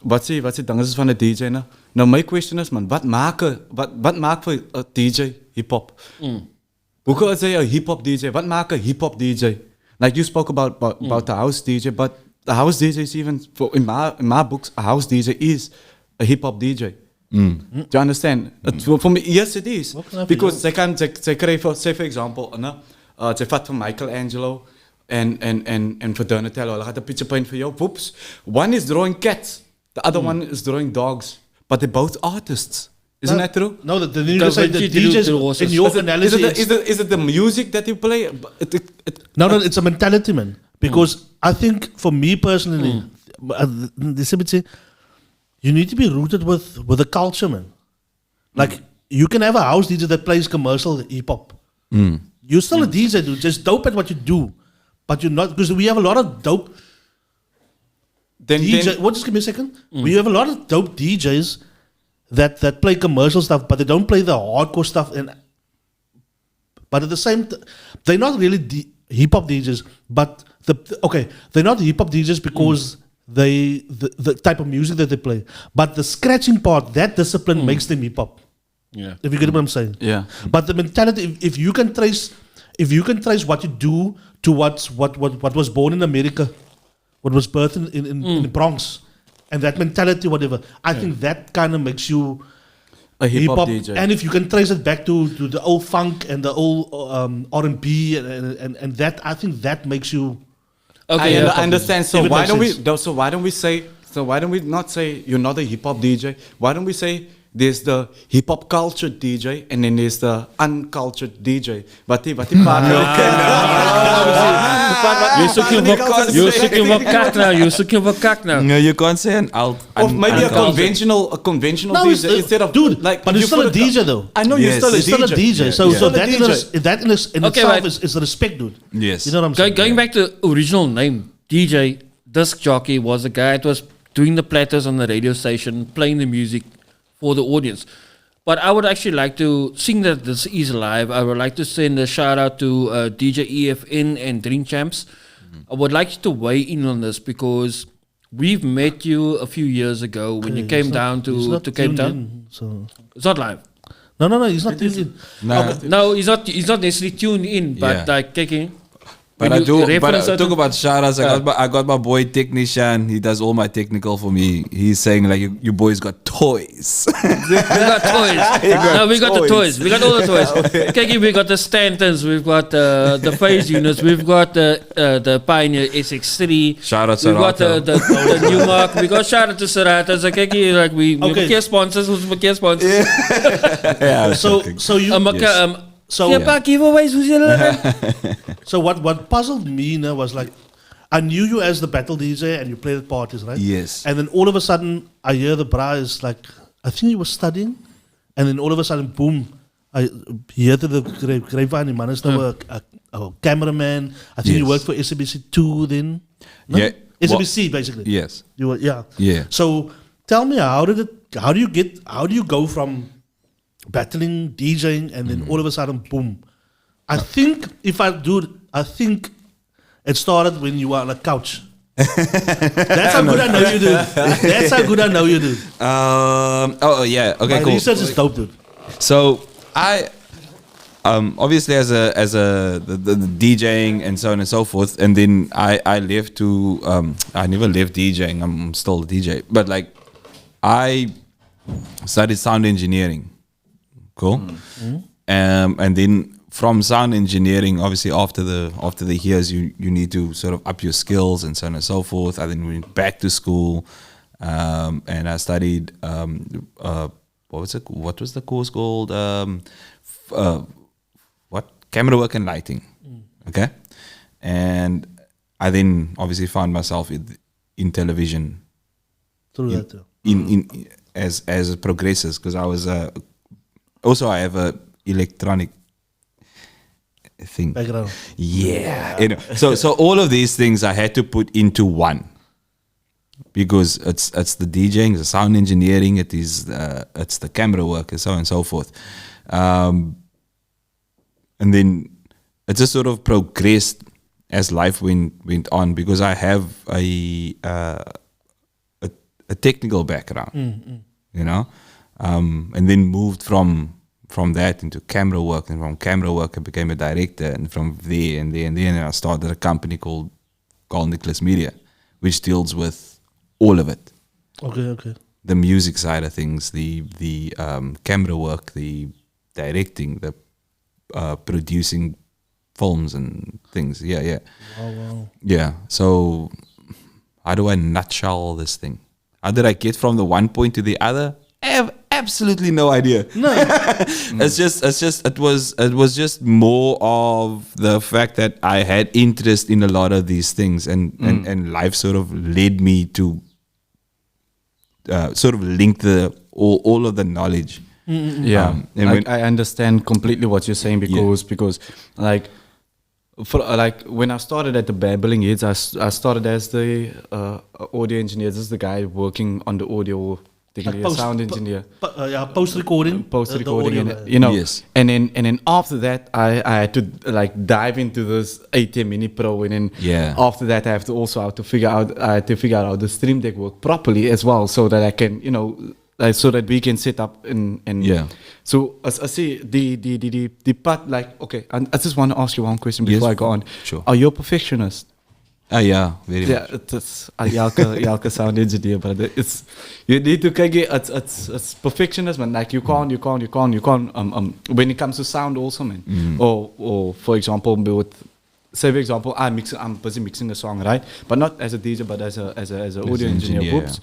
wat sê dan is van 'n DJ nou? Nou my question is man, wat maak vir 'n DJ hip hop? Hoe is hy 'n hip hop DJ? Wat maak 'n hip hop DJ? Like you spoke about the house DJ, but the house DJ is even in my books, a house DJ is a hip hop DJ. Do you understand? For me, yes, it is. Because they kry say for example, they vat van Michelangelo and for Donatello, hulle gaat 'n picture paint vir jou. Whoops. One is drawing cats, the other one is drawing dogs, but they're both artists. Isn't that true? No, the you say the DJs in your analogy. Is it the music that you play? No, it's a mentality, man. Because I think for me personally, you need to be rooted with the culture, man. Like you can have a house DJ that plays commercial hip hop. You're still a DJ, dude. Just dope at what you do, but you're not, because we have a lot of dope DJs. Just give me a second. We have a lot of dope DJs that play commercial stuff, but they don't play the hardcore stuff. But at the same time, they're not really hip hop DJs. But they're not hip hop DJs because the type of music that they play. But the scratching part, that discipline makes them hip hop. Yeah. If you get what I'm saying. Yeah. But the mentality, if you can trace what you do to what was born in America, what was birthed in the Bronx, and that mentality, whatever, I think that kind of makes you a hip hop DJ. And if you can trace it back to the old funk and the old R&B and that, I think that makes you. Okay, I understand. So why don't we not say you're not a hip hop DJ? Why don't we say there's the hip hop cultured DJ and then there's the uncultured DJ? Wat die You're sucking for kak now. No, you can't say an or maybe a conventional DJ instead of dude. Like, but you're still a DJ though. I know you're still a DJ. Yeah. So that in itself is respect, dude. Yes. You know what I'm saying? Going back to the original name, DJ disc jockey was a guy that was doing the platters on the radio station, playing the music for the audience. But I would actually like to, seeing that this is live, I would like to send a shout out to DJ EFN and Dream Champs. I would like you to weigh in on this because we've met you a few years ago when you came down to Cape Town. So it's not live. No, he's not tuned in. No, he's not necessarily tuned in, but like kicking. But I talk about shout-outs. I got my boy technician. He does all my technical for me. He's saying like, you boys got toys. We got toys. We got the toys. We got all the toys. Okay, we got the Stantons. We've got the phase units. We've got the Pioneer SX3. Shout out We've got the new mark. We got shout out to Serata. Okay, like we care sponsors. Who's care sponsors? Yeah. So you. Giveaways. So what puzzled me now was like, I knew you as the battle DJ and you played at parties, right? Yes. And then all of a sudden, I hear the bra is like, I think he was studying, and then all of a sudden, boom, I hear to the grapevine, man is now a cameraman. I think you worked for SABC2 then. No? Yeah. SABC basically. Yes. You were, yeah. Yeah. So tell me, how do you go from battling, DJing, and then all of a sudden, boom. I think it started when you were on a couch. That's how good I know you, dude. That's how good I know you, dude. Oh yeah. Okay. My cool. research is dope, dude. So I, obviously as the DJing and so on and so forth, and then I left to I never left DJing. I'm still a DJ, but like I studied sound engineering. Cool. And then from sound engineering, obviously after the years, you need to sort of up your skills and so on and so forth. I then went back to school, and I studied what was the course called? Camera work and lighting. Okay, and I then obviously found myself in television. Through that too. As it progresses, because I was also I have a electronic thing. Background. Yeah. You know, so all of these things I had to put into one, because it's the DJing, the sound engineering, it's the camera work, and so on and so forth. And then it just sort of progressed as life went on, because I have a technical background, you know, and then moved from that into camera work, and from camera work I became a director, and from there and I started a company called Carl Nicholas Media, which deals with all of it. Okay. The music side of things, the camera work, the directing, the producing films and things. Yeah. Wow. Yeah. So how do I nutshell this thing? How did I get from the one point to the other? I have absolutely no idea. No. It was just more of the fact that I had interest in a lot of these things, and life sort of led me to sort of link all of the knowledge. Yeah, I understand completely what you're saying, because like when I started at the Babbling Heads, I started as the audio engineer. This is the guy working on the audio, technically a sound engineer. Post recording, and, you know. Yes. And then after that, I had to like dive into this ATM Mini Pro, and then after that, I had to figure out how the Stream Deck work properly as well, so that I can, you know, so that we can set up and So as I see the part, like, okay, and I just want to ask you one question before I go on. Sure. Are you a perfectionist? Yeah, very much. Yeah, it's elke sound engineer, but it's you need to it's perfectionist, man. Like you can't when it comes to sound also, man. Or for example, say for example, I'm busy mixing a song, right? But not as a DJ, but as a audio engineer. Whoops.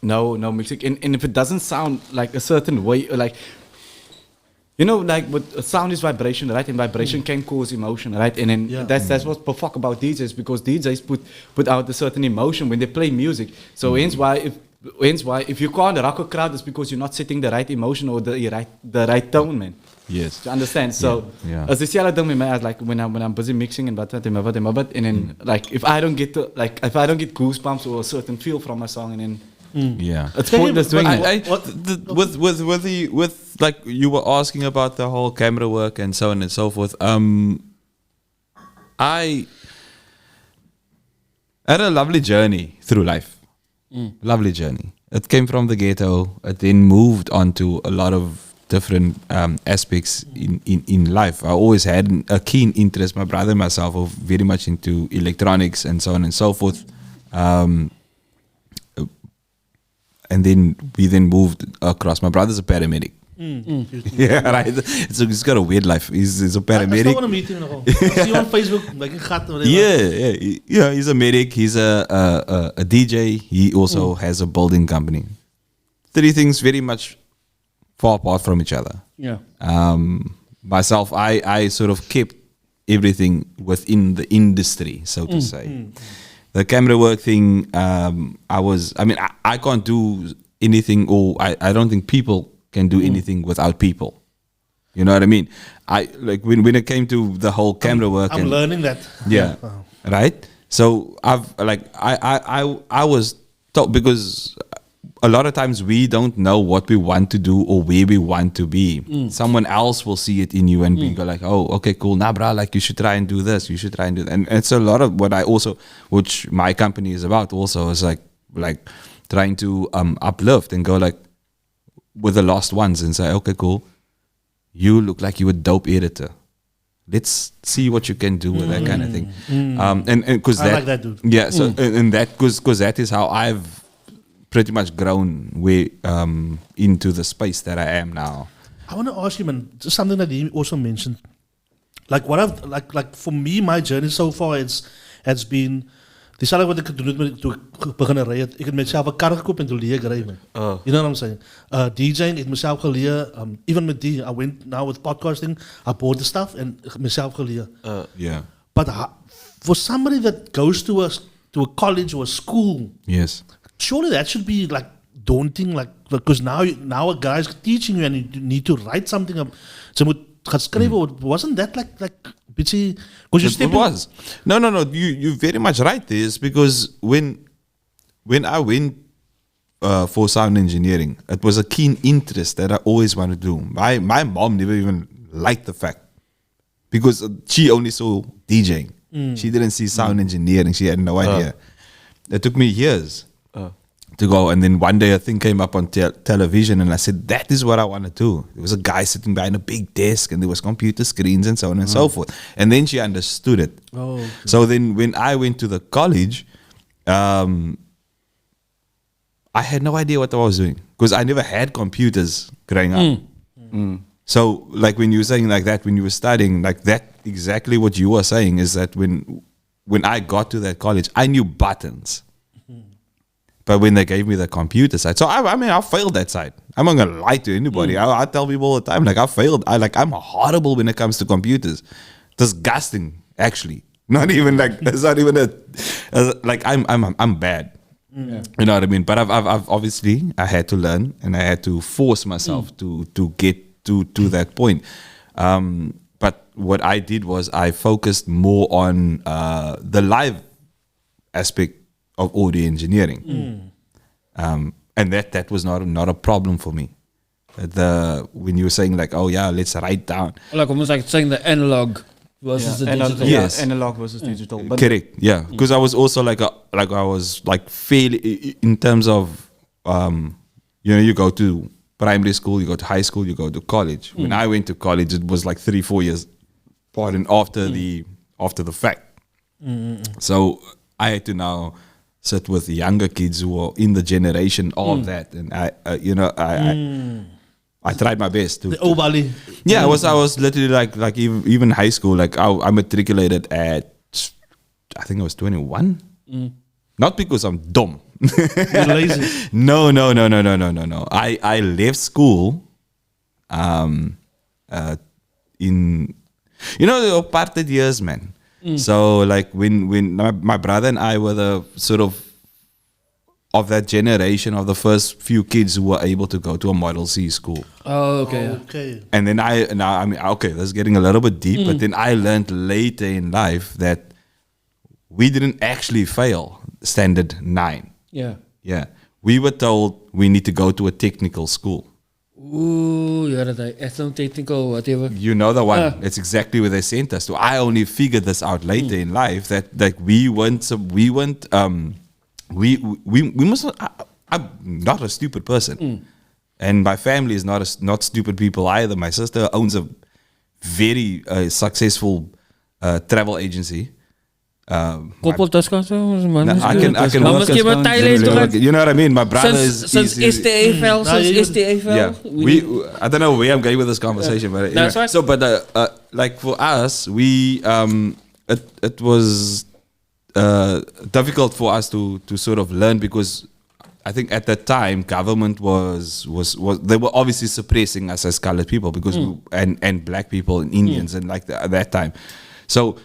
No music, and if it doesn't sound like a certain way, like, you know, like, but sound is vibration, right? And vibration can cause emotion, right? And then that's what's the fuck about DJs, because DJs put out a certain emotion when they play music. So hence why if you can't rock a crowd, it's because you're not setting the right emotion or the right tone, man. Yes. Do you understand? So as this yellow thing with my eyes, like when I'm busy mixing and and then like if I don't get goosebumps or a certain feel from a song, and then it's pointless doing it. With like you were asking about the whole camera work and so on and so forth. I had a lovely journey through life. Lovely journey. It came from the ghetto. It then moved on to a lot of different aspects in life. I always had a keen interest. My brother and myself were very much into electronics and so on and so forth. And then we moved across. My brother's a paramedic. Yeah, right. So he's got a weird life. He's a paramedic. I still want to meet him. I see him on Facebook, like in gat. Yeah. He's a medic. He's a DJ. He also has a building company. Three things very much far apart from each other. Yeah. Myself, I sort of kept everything within the industry, so to say. The camera work thing, I can't do anything, or I don't think people can do anything without people. You know what I mean? Like when it came to the whole camera work. I'm learning that. Yeah. Right? So I was taught, because a lot of times we don't know what we want to do or where we want to be. Someone else will see it in you and be go like, oh, okay, cool. Nah, bro, like you should try and do this. You should try and do that. And it's a lot of what which my company is about also, is like trying to uplift and go like with the lost ones and say, okay, cool. You look like you're a dope editor. Let's see what you can do with that kind of thing. And because I like that, dude. Yeah, so and that because that is how I've pretty much grown into the space that I am now. I want to ask you, man, just something that he also mentioned. Like what I've like for me, my journey so far has been. Dis al wat ek gedoen het met toe ek begin ry het. Ek het myself 'n kar gekoop en toe leer ek ry. You know what I'm saying? DJing, ek het myself geleer. Even met die, I went now with podcasting. I bought the stuff and myself geleer. Yeah. But for somebody that goes to a college or a school, Yes. surely that should be like daunting, like because now a guy's teaching you and you need to write something up. So wasn't that like bitchy? It was. No. You're very much right. This because when I went for sound engineering, it was a keen interest that I always wanted to do. My mom never even liked the fact because she only saw DJing. She didn't see sound engineering. She had no idea. It took me years to go, and then one day a thing came up on television, and I said, "That is what I want to do." There was a guy sitting behind a big desk, and there was computer screens and so on and so forth. And then she understood it. Oh, okay. So then, when I went to the college, I had no idea what I was doing because I never had computers growing up. So, like when you were saying like that, when you were studying like that, exactly what you were saying is that when I got to that college, I knew buttons. But when they gave me the computer side, so I mean, I failed that side. I'm not gonna lie to anybody. I tell people all the time, like I failed. I'm horrible when it comes to computers. Disgusting, actually. Not even like it's not even like I'm bad. You know what I mean? But I've obviously I had to learn and I had to force myself to get to that point. But what I did was I focused more on the live aspect of audio engineering, and that was not a problem for me. When you were saying like, oh yeah, let's write down, like almost like saying the analog versus the digital. Yes. Analog versus digital. But correct, yeah, because I was also I was fairly in terms of you go to primary school, you go to high school, you go to college. When I went to college, it was like 3-4 years after the fact. So I had to now sit with younger kids who are in the generation of that, and I tried my best to. The Obali. Yeah, I was literally like even high school. Like I matriculated at, I think I was 21. Not because I'm dumb. You're lazy. No. I left school. In the apartheid years, man. So like when my brother and I were the sort of that generation of the first few kids who were able to go to a Model C school. Oh, okay. Okay. And then that's getting a little bit deep, but then I learned later in life that we didn't actually fail standard 9. Yeah. Yeah. We were told we need to go to a technical school. Ooh, yeah, that ethnotechnical, whatever. You know the one. It's exactly where they sent us to. I only figured this out later in life that we must I'm not a stupid person. And my family is not stupid people either. My sister owns a very successful travel agency. Koppeltaskas, man. I can Maar misschien met Thailand toch? You know what I mean? My brother Since STEvel, yeah. I don't know where I'm going with this conversation, but That's right. So, but like for us, we it was difficult for us to sort of learn because I think at that time government was they were obviously suppressing us as colored people because and black people and Indians and like at that time. So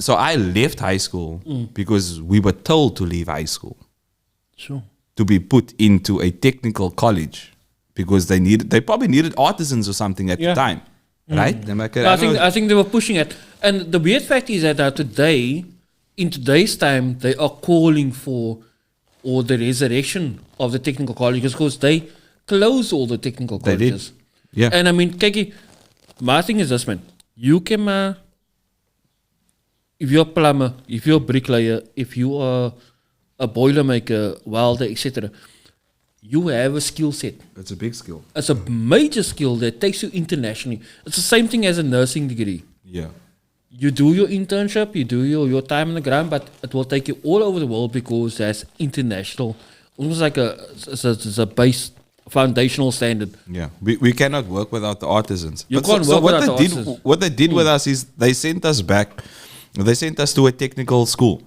I left high school because we were told to leave high school. Sure. To be put into a technical college because they probably needed artisans or something at the time. Right? I think they were pushing it. And the weird fact is that today, in today's time, they are calling for or the resurrection of the technical colleges because they closed all the technical They colleges. did. Yeah. And I mean, Kiki, my thing is this, man. You can, if you're a plumber, if you're a bricklayer, if you are a boilermaker, welder, etc., you have a skill set. It's a big skill. It's a major skill that takes you internationally. It's the same thing as a nursing degree. Yeah. You do your internship, you do your time on the ground, but it will take you all over the world because that's international, almost like it's a base foundational standard. Yeah, we cannot work without the artisans. You But can't work without the artisans. What they did with us is they sent us back. They sent us to a technical school.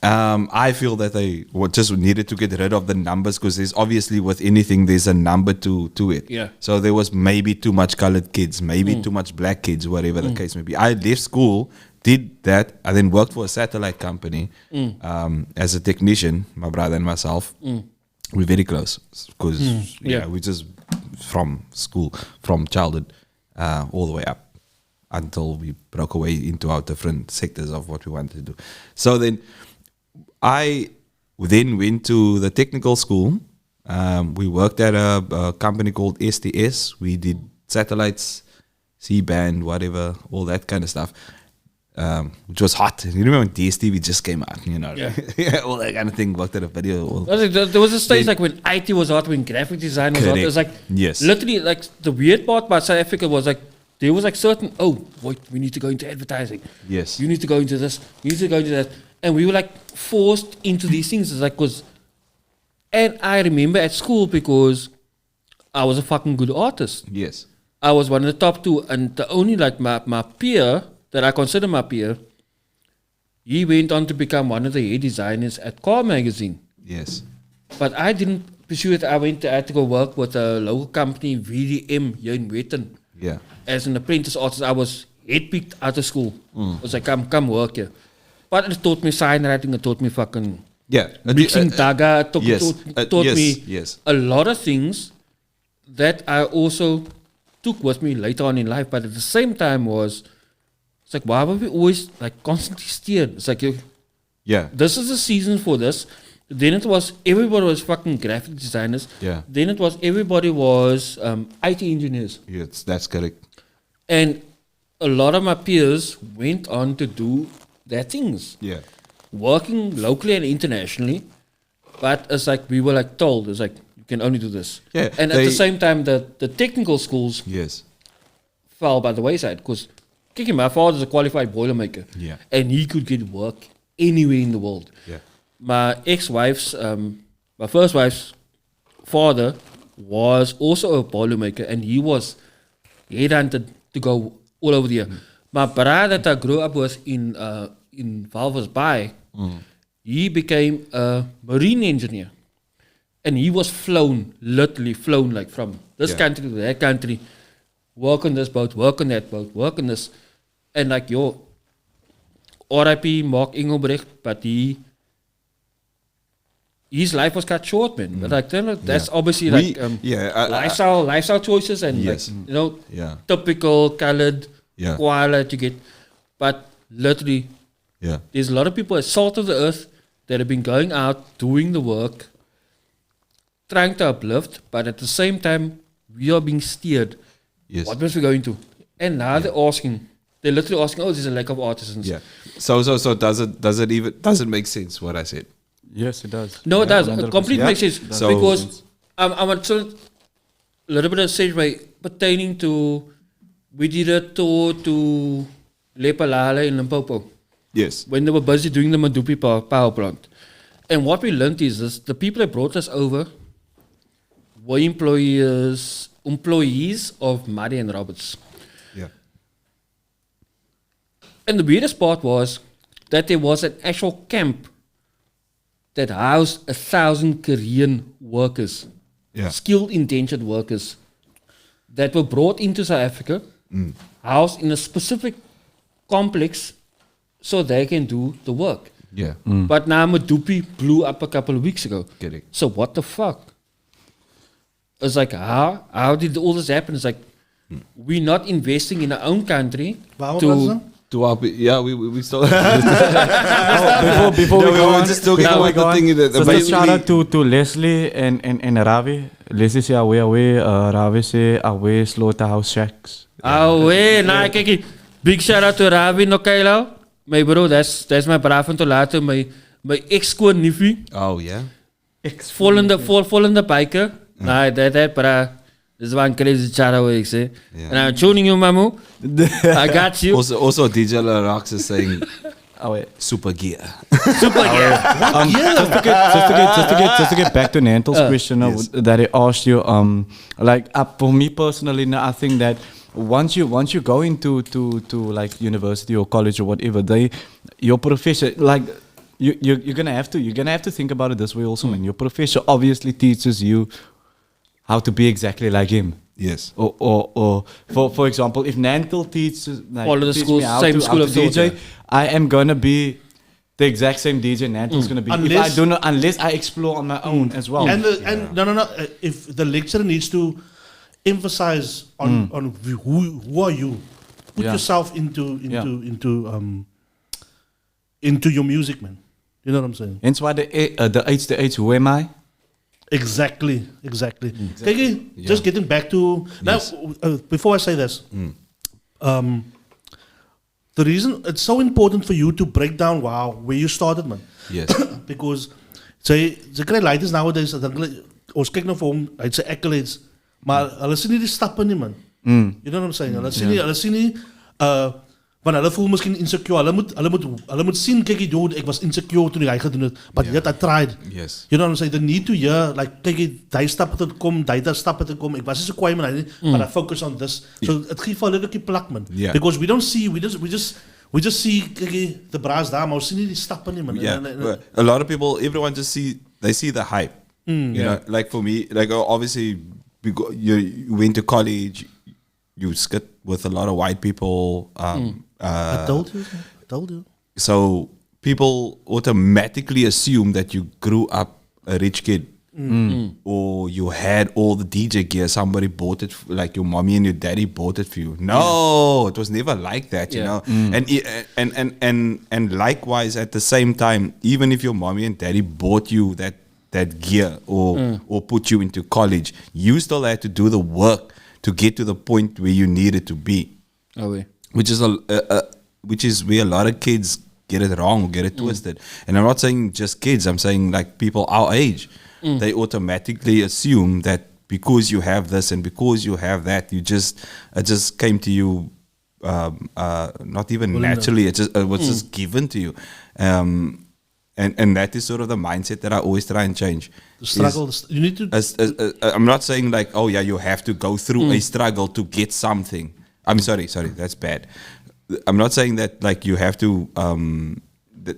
I feel that they just needed to get rid of the numbers because there's obviously with anything there's a number to it. Yeah. So there was maybe too much colored kids, maybe too much black kids, whatever the case may be. I left school, did that, I then worked for a satellite company as a technician. My brother and myself, we're very close because we just from school, from childhood, all the way up until we broke away into our different sectors of what we wanted to do. So then I then went to the technical school. We worked at a company called STS. We did satellites, C-band, whatever, all that kind of stuff, which was hot. You remember when DSTV just came out, you know? Yeah. All that kind of thing, worked at a video. There was a stage like when IT was hot, when graphic design was hot. It was like, literally, like the weird part about South Africa was like, there was like certain, wait, we need to go into advertising. Yes. You need to go into this, you need to go into that. And we were like forced into these things. It's like, and I remember at school because I was a fucking good artist. Yes. I was one of the top two, and the only like my peer that I consider my peer, he went on to become one of the head designers at Car Magazine. Yes. But I didn't pursue it. I had to go work with a local company, VDM, here in Witten. Yeah. As an apprentice artist, I was head-picked out of school. I was like, come work here. But it taught me signwriting, it taught me fucking mixing daga, it taught me a lot of things that I also took with me later on in life. But at the same time it's like, why were we always like constantly steered? It's like, this is the season for this. Then it was, everybody was fucking graphic designers. Yeah. Then it was, everybody was IT engineers. Yes, that's correct. And a lot of my peers went on to do their things. Yeah. Working locally and internationally. But it's like, we were like told, it's like, you can only do this. Yeah. And at the same time, the technical schools fell by the wayside. Because, my father's a qualified boilermaker. Yeah. And he could get work anywhere in the world. Yeah. My ex-wife's, my first wife's father was also a boilermaker, and he was headhunted to go all over the year. My brother that I grew up with in Walvis Bay, he became a marine engineer, and he was literally flown like from this country to that country, work on this boat, work on that boat, work on this, and like RIP Mark Engelbrecht, but his life was cut short, man. But like that's obviously lifestyle choices and typical colored koala to get. But literally, there's a lot of people at salt of the earth that have been going out doing the work, trying to uplift, but at the same time we are being steered. Yes. What must we go into? And now they're literally asking, there's a lack of artisans. Yeah. So does it make sense what I said? Yes, it does. No, it does. It completely makes sense. So, because I'm a little bit of segue pertaining to, we did a tour to Lepalale in Limpopo. Yes. When they were busy doing the Madupi power plant. And what we learned is this, the people that brought us over were employees of Muddy and Roberts. Yeah. And the weirdest part was that there was an actual camp that housed 1,000 Korean workers, skilled indentured workers, that were brought into South Africa, housed in a specific complex so they can do the work. Yeah. But now Madupi blew up a couple of weeks ago. Correct. So what the fuck? It's like, how did all this happen? It's like, we're not investing in our own country to Yeah, we still. Before we go on, just talking about the thing that just shout out to Leslie and Ravi. Leslie say away, Ravi say away Slaughterhouse Shacks. Nah, kijk, big shout out to Ravi Nokailo. My bro, that's my bravo to later. My ex-squad niffy. Oh yeah. Volgende biker. Nah, that bra. This is one crazy shout out ik say. And I'm tuning you, Mamu. I got you. Also DJ Larax is saying Super gear. Super gear. Just to get back to Nantal's question that he asked you, for me personally, I think that once you go into like university or college or whatever, your professor you're gonna have to think about it this way also, man. Your professor obviously teaches you how to be exactly like him. Yes. Or for example, if Nantal teaches all of the schools, me how same to school of thought, DJ, I am gonna be the exact same DJ Nantal's gonna be. Unless I explore on my own as well. No. If the lecturer needs to emphasize on who are you, put yourself into your music, man. You know what I'm saying? Hence why the H, who am I? Exactly. Okay, just getting back to now. Before I say this, the reason it's so important for you to break down where you started, man. Yes. Because ze krijgen leiders nowadays. Ons kyk nou vir hom, hy het sy accolades, maar hulle sien nie die stappe nie, man. You know what I'm saying? Hulle sien nie want hulle voel miskien insecure. Hulle moet sien, kyk, dude, ek was insecure toen hy gedoen het, but yet I tried. Yes. You know what I'm saying? The need to hear, like, kyk, die stappe te kom, die stappe te kom. Ek was nie so kwaai man, but I focus on this. So het geef vir hulle 'n bietjie plak, man. Yeah. Because we don't see, we just see, kyk, the braas daar, maar ons sien nie die stappe nie, man. Yeah. A lot of people, everyone just see the hype. You know, like for me, like obviously you went to college, you skit with a lot of white people. I told you. So people automatically assume that you grew up a rich kid. Or you had all the DJ gear, somebody bought it, like your mommy and your daddy bought it for you. No, it was never like that, you know. And likewise at the same time, even if your mommy and daddy bought you that gear or put you into college, you still had to do the work to get to the point where you needed to be. Which is where a lot of kids get it wrong, get it twisted. And I'm not saying just kids, I'm saying like people our age. They automatically assume that because you have this and because you have that, it just came to you, not even naturally. It was just given to you, and that is sort of the mindset that I always try and change. The struggle, you need to. I'm not saying like, oh yeah, you have to go through a struggle to get something. I'm sorry, that's bad. I'm not saying that like you have to,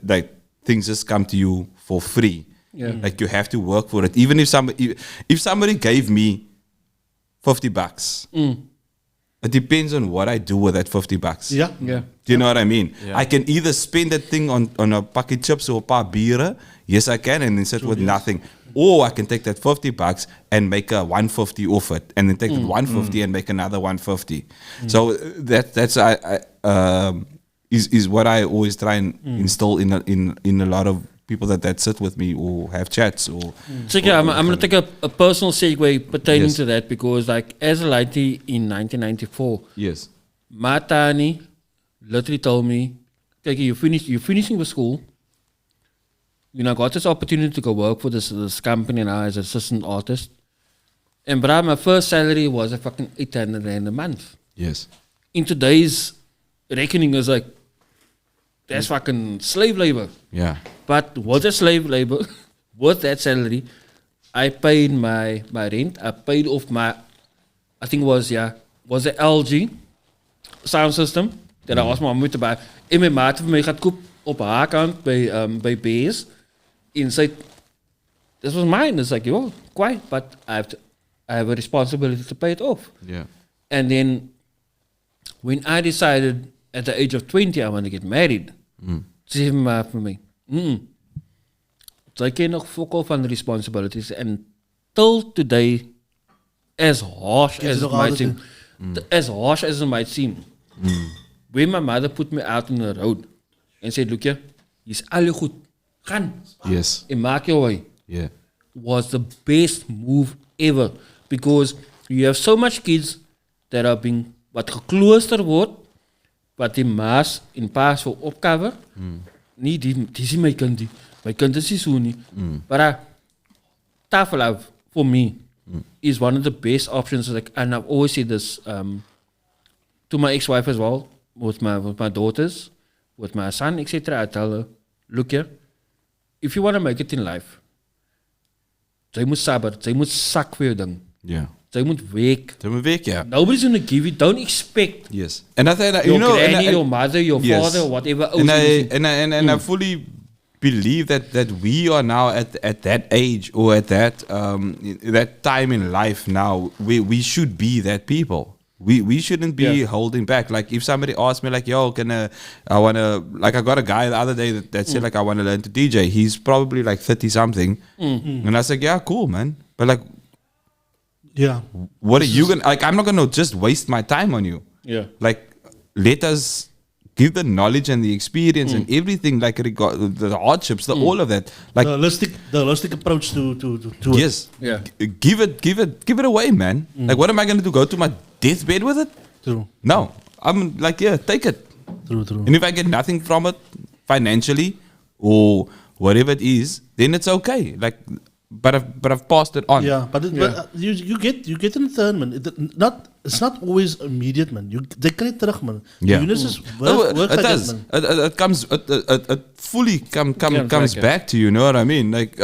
like things just come to you for free. Yeah. Like you have to work for it. Even if somebody gave me $50, it depends on what I do with that $50. Yeah. Do you know what I mean? Yeah. I can either spend that thing on a packet chips or a paar bieren. Yes, I can, and then sit with nothing. Or I can take that $50 and make a 150 off it, and then take that 150 and make another 150. So that's is what I always try and instill in a lot of people that sit with me or have chats or. So yeah, I'm gonna take a personal segue pertaining to that, because like as a lady in 1994, yes, Matani literally told me, "Okay, you're finishing with school. You know, got this opportunity to go work for this company now as an assistant artist. And bro, my first salary was a fucking 800 rand a month. Yes. In today's reckoning, is like, that's fucking slave labor. Yeah. But with that slave labor, with that salary, I paid my rent. I paid off my, I think was the LG sound system that I asked my mom to buy. En my maat vir my gaat koop op haar kant by Base. Inside, this was mine. It's like, yo, quite, but I have a responsibility to pay it off. Yeah. And then when I decided at the age of 20 I want to get married, she said for me, so I can nog fokol van the responsibilities, and till today, as harsh as it might seem, when my mother put me out on the road and said, look here, is al je goed, gaan. Yes. En maak jou way. Yeah. Was the best move ever. Because you have so much kids that are being, wat gekloosterd wordt, wat die maas in paas wil opcover. Nee, die is my kind die. My kind is nie so nie. Maar tough love, for me, is one of the best options. Like, and I've always said this to my ex-wife as well, with my daughters, with my son, etc. I tell her, look here, if you want to make it in life, jy moet sabber, jy moet sak vir jou ding. Yeah. Jy moet werk. Yeah. Nobody's going to give you, don't expect Yes. And I think, your granny, your mother, your father, whatever else. And I fully believe that we are now at that age or at that time in life now, we should be that people. We shouldn't be holding back. Like if somebody asks me like, yo, I got a guy the other day that said like, I want to learn to DJ. He's probably like 30 something. And I was like, yeah, cool, man. But like, yeah, what are you gonna, like, I'm not gonna just waste my time on you. Yeah. Like, let us give the knowledge and the experience and everything, like the hardships, all of that. Like the holistic approach to yes. it. Yeah. Give it away, man. Like, what am I gonna do? Go to my deathbed with it? True. No. I'm like, yeah, take it. True. And if I get nothing from it financially or whatever it is, then it's okay. Like, but I've passed it on. Yeah, but you get in turn, man. It's not always immediate, man. They kry terug, man. Yeah. Units is It work like does. that, man. It comes. It fully comes back to you. You know what I mean? Like,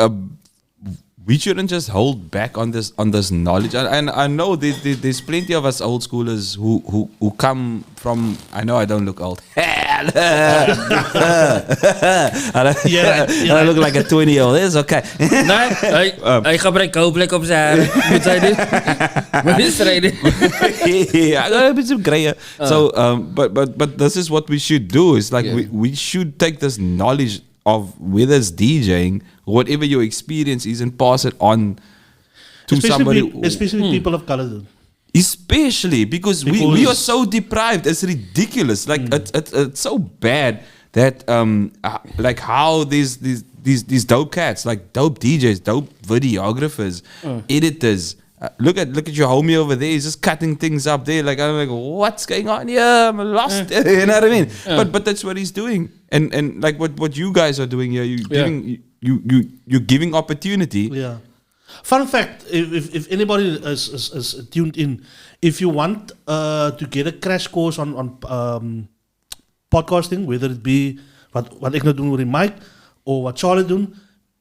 we shouldn't just hold back on this knowledge. And I know there's plenty of us old schoolers who come from. I know I don't look old. I don't look like a 20-year-old. It's okay. Nee, hij gebruikt koopplek op zijn haar. Moet hij doen? Wat is er eigenlijk? I got a bit of gray. So, but this is what we should do. Is like we should take this knowledge of whether it's DJing, whatever your experience is, and pass it on to somebody. Especially people of color, dude. Especially because we are so deprived. It's ridiculous. Like it's so bad that like how these dope cats, like dope DJs, dope videographers, editors. Look at your homie over there. He's just cutting things up there. Like, I'm like, what's going on here? I'm lost. You know what I mean? But that's what he's doing. And like what you guys are doing here, you're giving opportunity. Yeah. Fun fact: if anybody is tuned in, if you want to get a crash course on podcasting, whether it be wat ek nou doen oor die mic or what Charlie doen.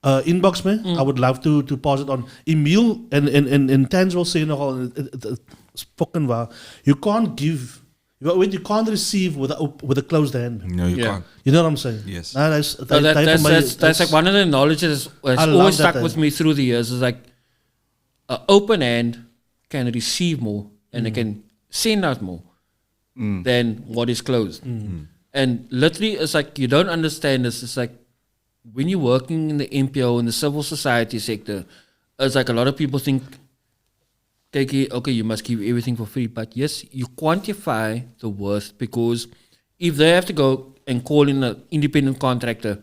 Inbox me. I would love to pass it on. Emil and Tans will say nogal it's fucking waar. You can't give, you can't receive with a closed hand. No, you can't. You know what I'm saying? Yes. That's like one of the knowledges that's always stuck with me through the years. Is like an open hand can receive more and it can send out more than what is closed. And literally, it's like you don't understand this. It's like when you're working in the NPO, in the civil society sector, it's like a lot of people think, okay, you must give everything for free. But yes, you quantify the worth, because if they have to go and call in an independent contractor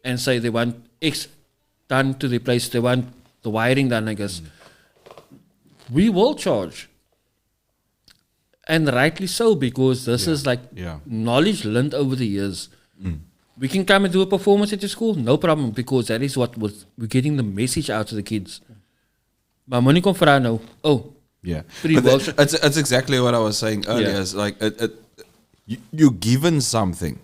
and say they want X done to the place, they want the wiring done, I guess, we will charge. And rightly so, because this is like knowledge learned over the years. We can come and do a performance at your school, no problem, because that is what we're getting the message out to the kids. Maar money kom vra nou. Oh, yeah. It's exactly what I was saying earlier. Yeah. It's like you're given something.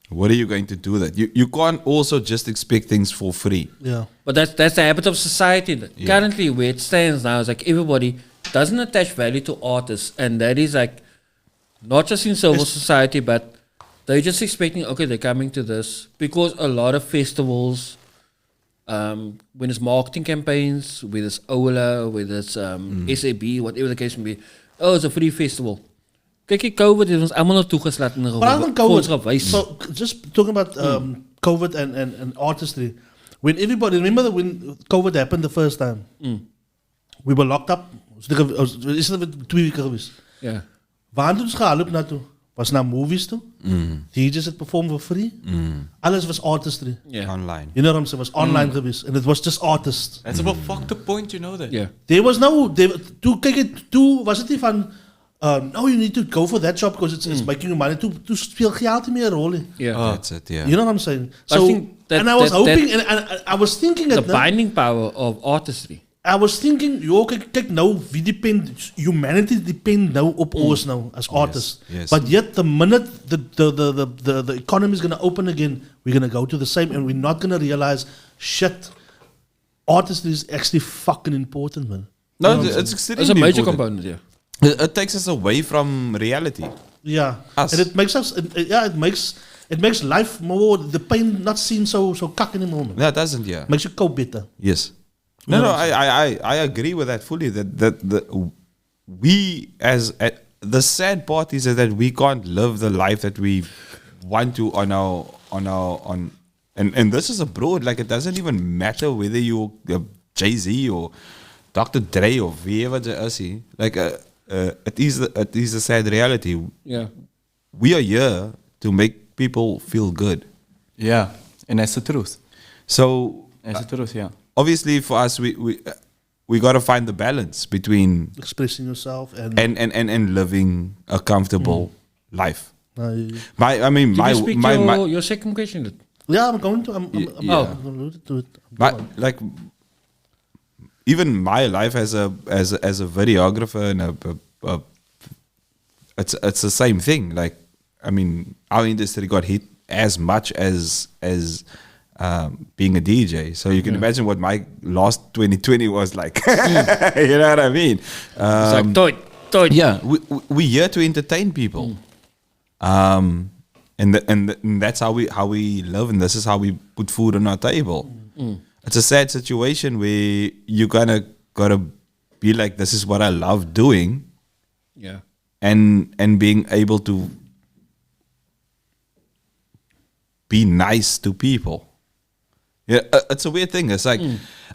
What are you going to do with that? You can't also just expect things for free. Yeah. But that's the habit of society. Currently, where it stands now is like everybody doesn't attach value to artists, and that is like not just in civil society, but they're just expecting, okay, they're coming to this, because a lot of festivals, when it's marketing campaigns, whether it's OLA, whether it's SAB, whatever the case may be, oh, it's a free festival. Kijk, COVID is ons allemaal naartoe geslaten en COVID. So, just talking about COVID and artistry. When everybody, remember when COVID happened the first time? We were locked up. Is het 2 weken geweest? Ja. Waar hebben we ons gehaald naartoe? was naar movies toe. DJ's het performen for free. Alles was artistry. Yeah. Online. You know what I'm saying? Het was online geweest. And it was just artists. That's about fuck the point, you know that. Yeah. There was no... Toen was het niet van... no, you need to go for that job because it's making you money. Toen speelt geld niet meer een rol. Yeah. That's it, yeah. You know what I'm saying? I So, think that- and I was that- hoping... And I was thinking... The that, binding power of artistry. I was thinking, yo, kijk nou, wie depend, humanity depend nou op ons nou, as artists. yes. But yet, the minute the economy is going to open again, we're going to go to the same, and we're not going to realize, shit, artistry is actually fucking important, man. No, You know what I'm it's extremely That's a major important. component, yeah. It takes us away from reality. Yeah, Us. and it makes us, it makes life more, the pain not seen so cock anymore, man. No, it doesn't, yeah. Makes you cope better. Yes. No, I agree with that fully. That we as the sad part is that we can't live the life that we want to and this is abroad. Like it doesn't even matter whether you're Jay-Z or Dr. Dre or whoever it is. Like it is a sad reality. Yeah. We are here to make people feel good. Yeah, and that's the truth. So That's the truth, yeah. obviously for us we got to find the balance between Expressing yourself and and living a comfortable life. yeah, Did you speak your second question? I'm going to. I'm Yeah. alluded to it. Like even my life as a videographer and it's the same thing. Like I mean, our industry got hit as much as being a DJ. So you can imagine what my last 2020 was like. You know what I mean? It's like, toy. Yeah, we're here to entertain people. And that's how we live, and this is how we put food on our table. It's a sad situation where you gotta be like, this is what I love doing, Yeah. and being able to be nice to people. Yeah, it's a weird thing. It's like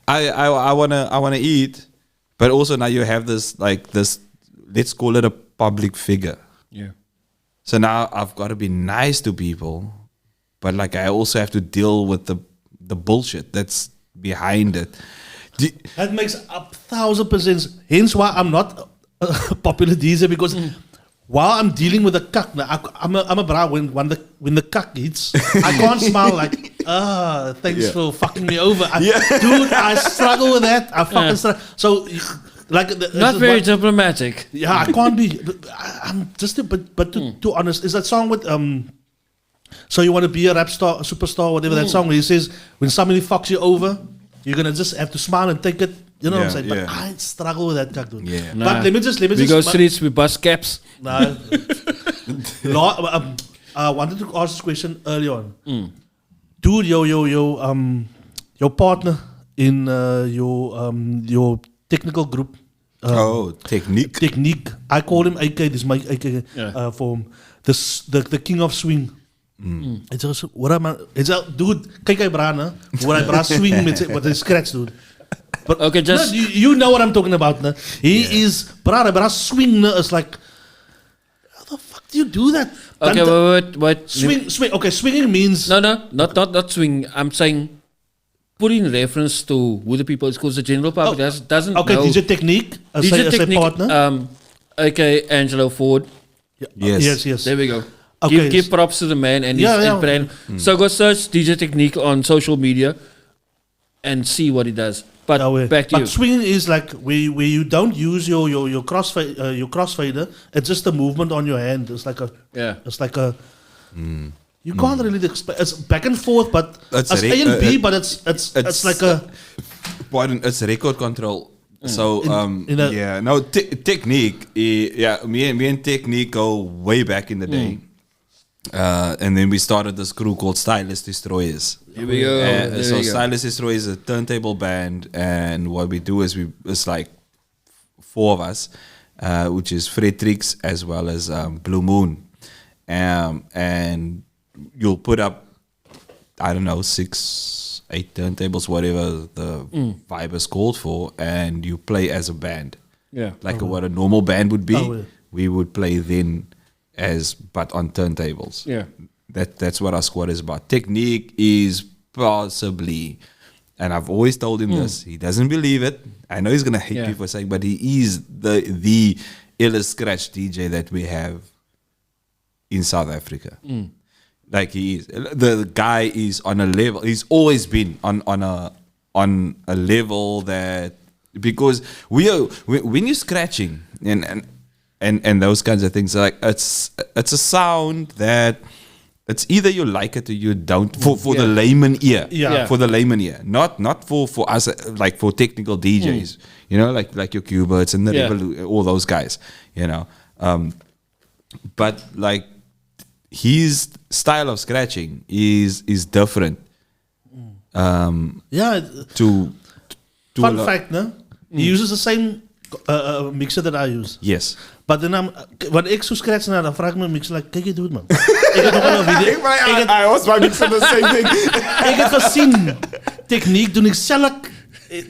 I wanna eat, but also now you have this let's call it a public figure. Yeah. So now I've got to be nice to people, but like I also have to deal with the bullshit that's behind it. That makes 1,000%. Hence why I'm not a popular DJ, because while I'm dealing with the cuck, now I'm a bra when the cuck hits, I can't smile like, thanks for fucking me over. Dude, I struggle with that. I fucking struggle. So, like, Not very diplomatic. yeah, I can't be. I'm just, but to honest, is that song with so you want to be a rap star, a superstar, whatever that song where he says when somebody fucks you over, you're gonna just have to smile and take it. You know what I'm saying? But I struggle with that, dude. Yeah. Nah. But let me just. We go streets, we bust caps. Nah. I wanted to ask this question early on. Dude, your partner in your technical group. Technique. Technique. I call him AK. This is my AK for him. The king of swing. It's also, what am I? It's dude. Kijk hij brana. Hoe hij bra swing met zijn scratch, dude. But Okay, just- no, you know what I'm talking about. No? He is bra swing. No? It's like, how the fuck do you do that? Okay, wait. Swing. Okay, swinging means No, not swing. I'm saying put in reference to who the people is, because the general public doesn't okay. know. DJ Technique. As DJ a Technique, partner. aka Angelo Ford. Yes. There we go. Okay, Give props to the man and his Yeah. brand. So go search DJ Technique on social media and see what he does. But back to you. But swinging is like where you don't use your crossfader. It's just a movement on your hand. It's like a It's like a. You can't really explain. It's back and forth, but It's it's A and B, but it's like a. Pardon, it's record control. So technique. Me and Technique go way back in the day. And then we started this crew called Stylist Destroyers. Here we go. So Stylist Destroyers is a turntable band, and what we do is it's like four of us, which is Fredrix as well as Blue Moon, and you'll put up, I don't know, 6, 8 turntables, whatever the vibe is called for, and you play as a band. Yeah. Like what a normal band would be. Oh, yeah. We would play then but on turntables. Yeah. That's what our squad is about. Technique is possibly, and I've always told him this. He doesn't believe it. I know he's gonna hate me for saying, but he is the illest scratch DJ that we have in South Africa. Like he is. The guy is on a level. He's always been on a level that, because when you're scratching and those kinds of things, like it's a sound that it's either you like it or you don't, for the layman ear. For the layman ear, not for us, like for technical DJs, you know, like your Q-Birds and the all those guys, you know. But like his style of scratching is different. To fun fact, no? He uses the same mixer that I use. Yes. But then wanneer ek so scratch na, dan vraag ek my mixer like, kyk jy doen man. Ek het nog al 'n video. I was my mixer the same thing. Ek het gesien tegniek doen ek self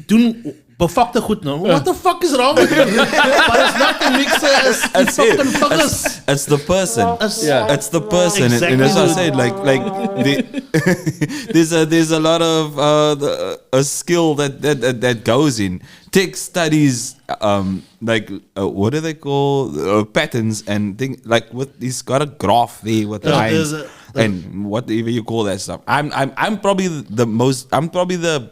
doen befakte goed nou. What the fuck is wrong with you? But it's not the mixer, it's fucking fuckers. It's the person. It's the person. Exactly. And as I said, like there's a lot of a skill that goes in. Tech studies, what do they call patterns and things, like he's got a graph there with lines and whatever you call that stuff. I'm probably the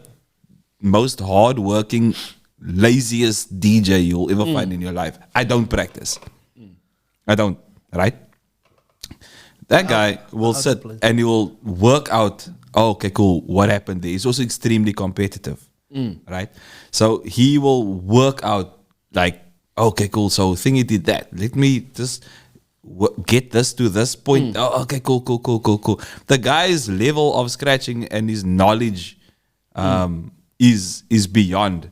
most hard-working, laziest DJ you'll ever find in your life. I don't practice. I don't, right? That guy will sit and he will work out, oh, okay, cool, what happened there. He's also extremely competitive, right? So he will work out like, okay, cool, so thingy did that. Let me just get this to this point. Oh, okay, cool. The guy's level of scratching and his knowledge is beyond.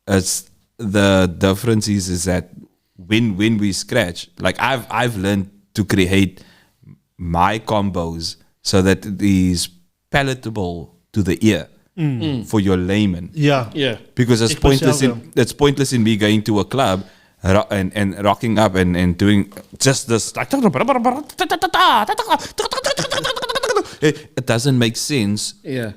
It's the difference is that when we scratch, like I've learned to create my combos so that it is palatable to the ear for your layman. Yeah. Because it's pointless in me going to a club and rocking up and doing just this. It doesn't make sense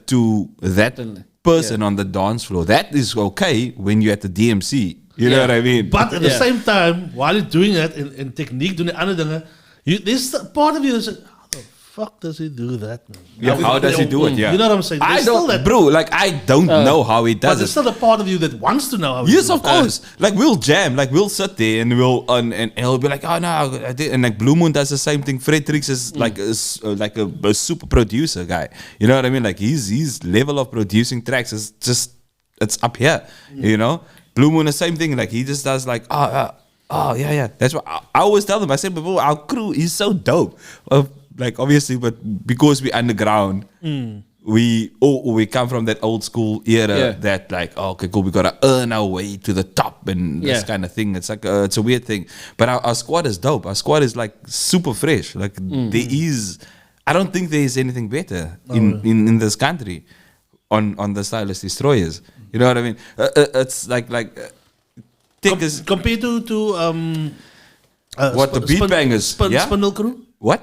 to that person on the dance floor. That is okay when you're at the DMC. You know what I mean? But at the same time, while you're doing that in technique, doing the andere dingen, there's a part of you that's like, how the fuck does he do that, man? Yeah, how does he do it? Yeah. You know what I'm saying? I There's don't, still that, bro, like I don't know how he but does there's it. still a part of you that wants to know how he Yes, does it. of course. Like we'll jam, like we'll sit there and we'll and he'll be like, oh no, I did. And like Blue Moon does the same thing. Fredericks is like a super producer guy. You know what I mean? Like his level of producing tracks is just, it's up here. You know, Blue Moon the same thing. Like he just does like yeah. That's what I always tell them. I said before, our crew is so dope. Like obviously, but because we're underground, we come from that old school era that like, oh, okay, cool, we gotta earn our way to the top and this kind of thing. It's like it's a weird thing, but our squad is dope. Our squad is like super fresh. Like there is, I don't think there is anything better in this country on the Stylist Destroyers. You know what I mean? It's like compared to what the beat bangers, Spindle Crew. What?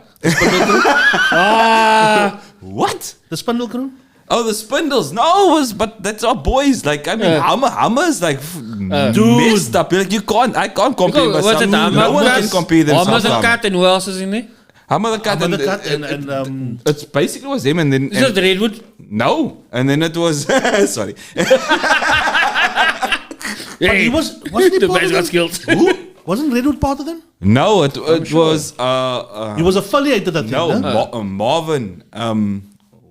What? The Spindle Crew? Oh, the Spindles. No, but that's our boys. Like, I mean, Hammer is like messed up. Like, I can't compare myself. No one can compare themselves. Hammer the Cat and who else is in there? Hammer the Cat and it's basically was him and then... Is it Redwood? No. And then it was... Sorry. But he wasn't he the part best of got them? skilled. Who? Wasn't Redwood part of them? No, it was... he was affiliated, I think. No, Marvin.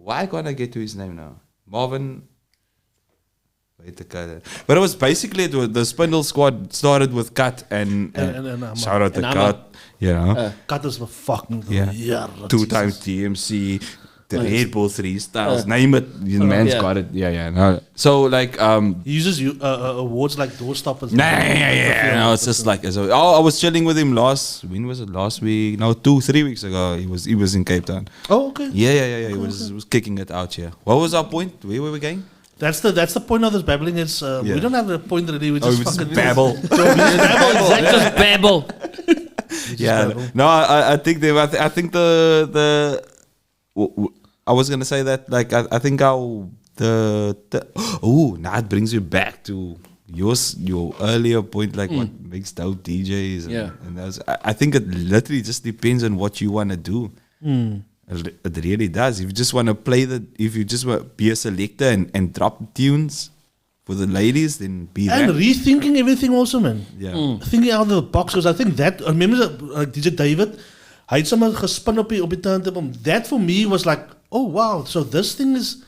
Why can't I get to his name now? Marvin... But it was basically the Spindle Squad started with Cut and shout out to Cut. You know, Cut is fucking 2 times DMC, the Red Bull 3 styles, name it. The man's got it. No. So like he uses awards like Doorstoppers. No, it's just like I was chilling with him last week? No, 2-3 weeks ago. He was in Cape Town. Oh, okay. Yeah. He was kicking it out here. What was our point? Where were we going? That's the point of this babbling. It's we don't have a point really. We just fucking babble. Just babble. Yeah, no, I think I think I was gonna say that like I think how now it brings you back to your earlier point, like what makes dope DJs. And I think it literally just depends on what you want to do. It really does. If you just want to if you just want to be a selector and drop tunes for the ladies, then be and that. rethinking everything also, man. Yeah. Thinking out of the box, because I think that, I remember like DJ David, hy het sommer gespin op die turntable. That for me was like, oh wow, so this thing is,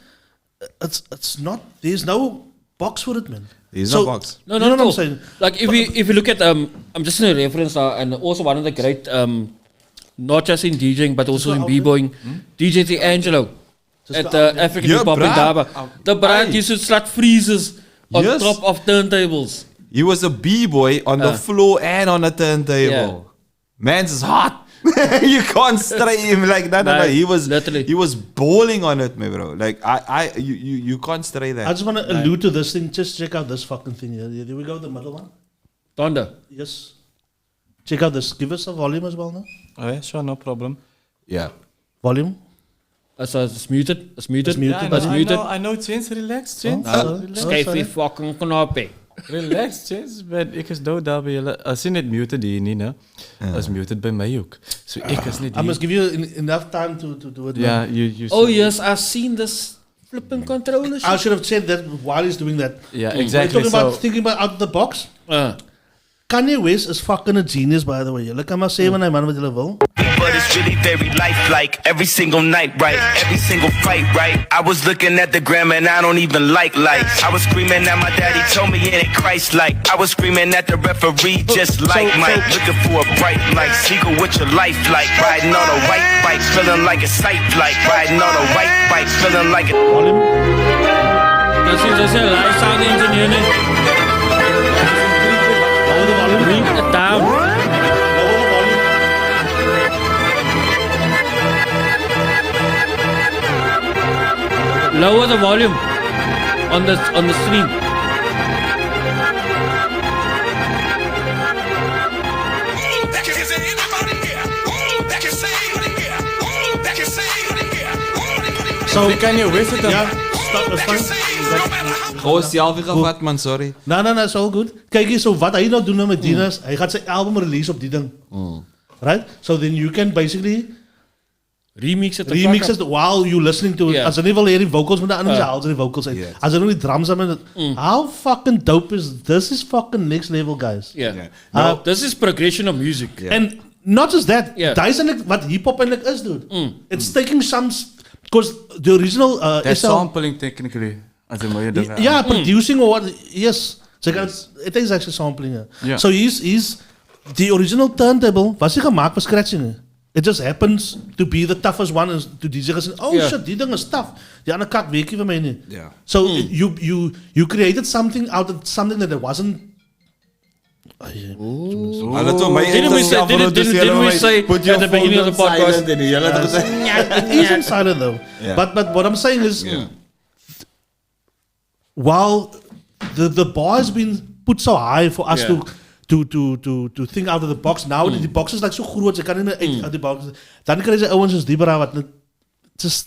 it's not, there's no box for it, man. There's no box. No, You know not what at I'm all. saying? Like if you look at I'm just in a reference now, and also one of the great not just in DJing but also in b-boying, DJ D'Angelo at the African Hip Hop in Daba. The brand used to slut freezes on top of turntables. He was a b-boy on the floor and on a turntable. Man's is hot. You can't stray him like that. No. He was literally. He was bowling on it, my bro. Like you can't stray that. I just want to allude to this thing. Just check out this fucking thing here. Here we go, the middle one. Thunder. Yes. Check out this. Give us a volume as well now. Oh, yeah, sure, no problem. Yeah. Volume. So it's muted. It's muted. It's muted. Yeah, It's muted. I know, Chins, relax, Chins. Skryf die fucking knoppie. Relax, Chins, man. Ik is dood daar bij jullie. Als je net muted hier niet, hè. Als muted bij mij ook. So ik is niet I must give you enough time to do it. Yeah, you Oh yes, I've seen this flipping controller. I should have said that while he's doing that. Yeah, We're exactly. talking about thinking about out of the box. Kanye West is fucking a genius, by the way. Look, I must say when I'm on with the level. But it's really very lifelike. Every single night, right? Every single fight, right? I was looking at the gram and I don't even like lights. I was screaming at my daddy, told me it ain't Christ-like. I was screaming at the referee, just like Mike. Looking for a bright light, seagull with your life like. Riding on a white bike, feeling like a sight like. Riding on a white bike, feeling like a... Dat is een live sound engineer, nee? Lower the volume. Bring it down. Lower the volume. Lower the volume on the stream. So kan je wist het dan? Ja, stop, that's fine. Oh, self gevat man, sorry. No, it's all good. Kijk hier, so wat hij nou doen met Dina's, hij gaat zijn album release op die ding. Right? So then you can basically Remix it. while you listening to it. Yeah. Als er niet wil die vocals, maar dan haal ze die vocals uit. Yeah. Als er nog die drums aan, how fucking dope is this? Is fucking next level, guys. Yeah. This is progression of music. Yeah. And not just that, Yeah. dat is eigenlijk wat hip-hop eigenlijk is, dude. It's taking some, because the original That's SL, sampling technically. Als een mooie ding. yeah, producing or what, yes. It is actually sampling. Yeah. So he's the original turntable was hij gemaakt voor scratching. It just happens to be the toughest one. And to DJ gezegd, oh Yeah. shit, die ding is tough. Die andere kak weet je van mij niet. Yeah. So you created something out of something that wasn't. Didn't we say put at your the beginning of the podcast? It isn't silent though. Yeah. But what I'm saying is, while the bar has been put so high for us to think out of the box. Now die box is like so groot, ze kan niet meer uit die box. Dan krijg je ouwens als Dibra wat net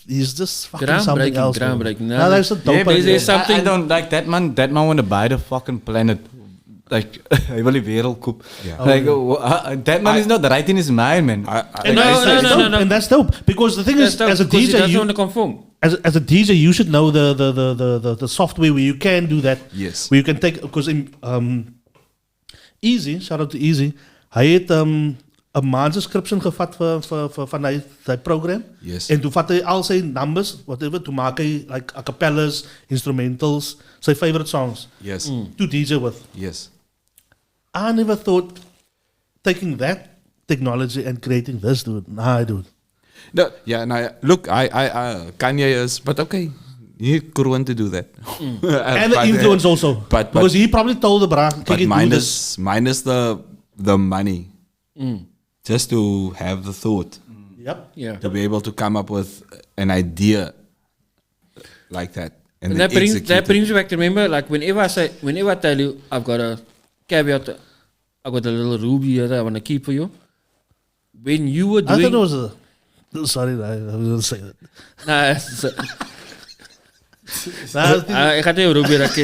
he's just fucking something else. Groundbreaking. No, that's a dope idea. something. I don't like that man. That man want to buy the fucking planet. Like, hij wil die wereld koop. Yeah. Like, that man is not right in his mind, man. And and that's dope because the thing is, as a DJ, as a DJ, you should know the software where you can do that. Yes. Where you can take, because in Easy, shout out to Easy, hij heeft een maand subscription gevat van die program. Yes. En toen vat hij al zijn numbers, whatever, toen maak hij like a cappellas, instrumentals, zijn favorite songs. Yes. To DJ with. Yes. I never thought taking that technology and creating this, dude. Nah, dude. No, yeah, no, look, I Kanye is, but okay, you need Kurwan to do that. And the influence also. But because he probably told the brand, but minus the money, just to have the thought, Yep. to be able to come up with an idea like that. And that brings you back to remember, like whenever I tell you I've got a caveat, I've got a little ruby here that I want to keep for you. when you were I thought doing... it was a... Sorry, I was going to say that. Ik ga het heel roepen, oké.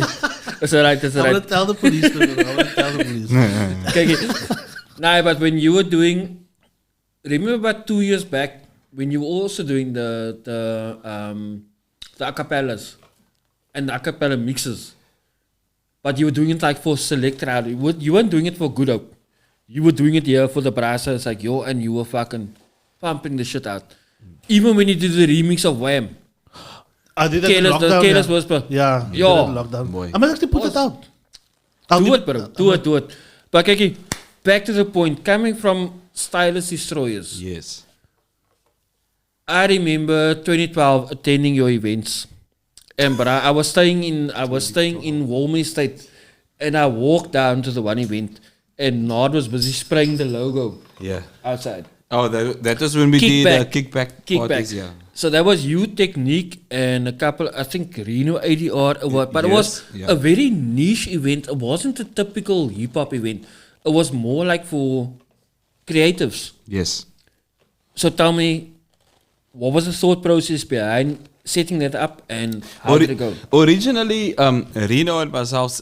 It's alright, it's I want alright. to tell the police. I want to tell the police. Kijk, but when you were doing... Remember about 2 years back, when you were also doing the acapellas and the acapella mixes, but you were doing it like for select crowd. You weren't doing it for Good Hope. You were doing it here for the brasa. It's like, yo, and you were fucking pumping the shit out. Even when you did the remix of Wham. I did that in lockdown. Careless Whisper. Yeah, I did Yo. that in lockdown. Boy. I might actually put it out. Do it, bro. Do it. But kijk, back to the point. Coming from Stylist Destroyers. Yes. I remember 2012 attending your events. And bruh, I was staying in Walmer Estate, and I walked down to the one event, and Nod was busy spraying the logo Yeah. outside. Oh, that was when we did kickback parties, yeah. So that was you, Technique, and a couple, I think Reno ADR award. But it was a very niche event. It wasn't a typical hip-hop event. It was more like for creatives. Yes. So tell me, what was the thought process behind setting that up, and how did it go? Originally, Reno and myself,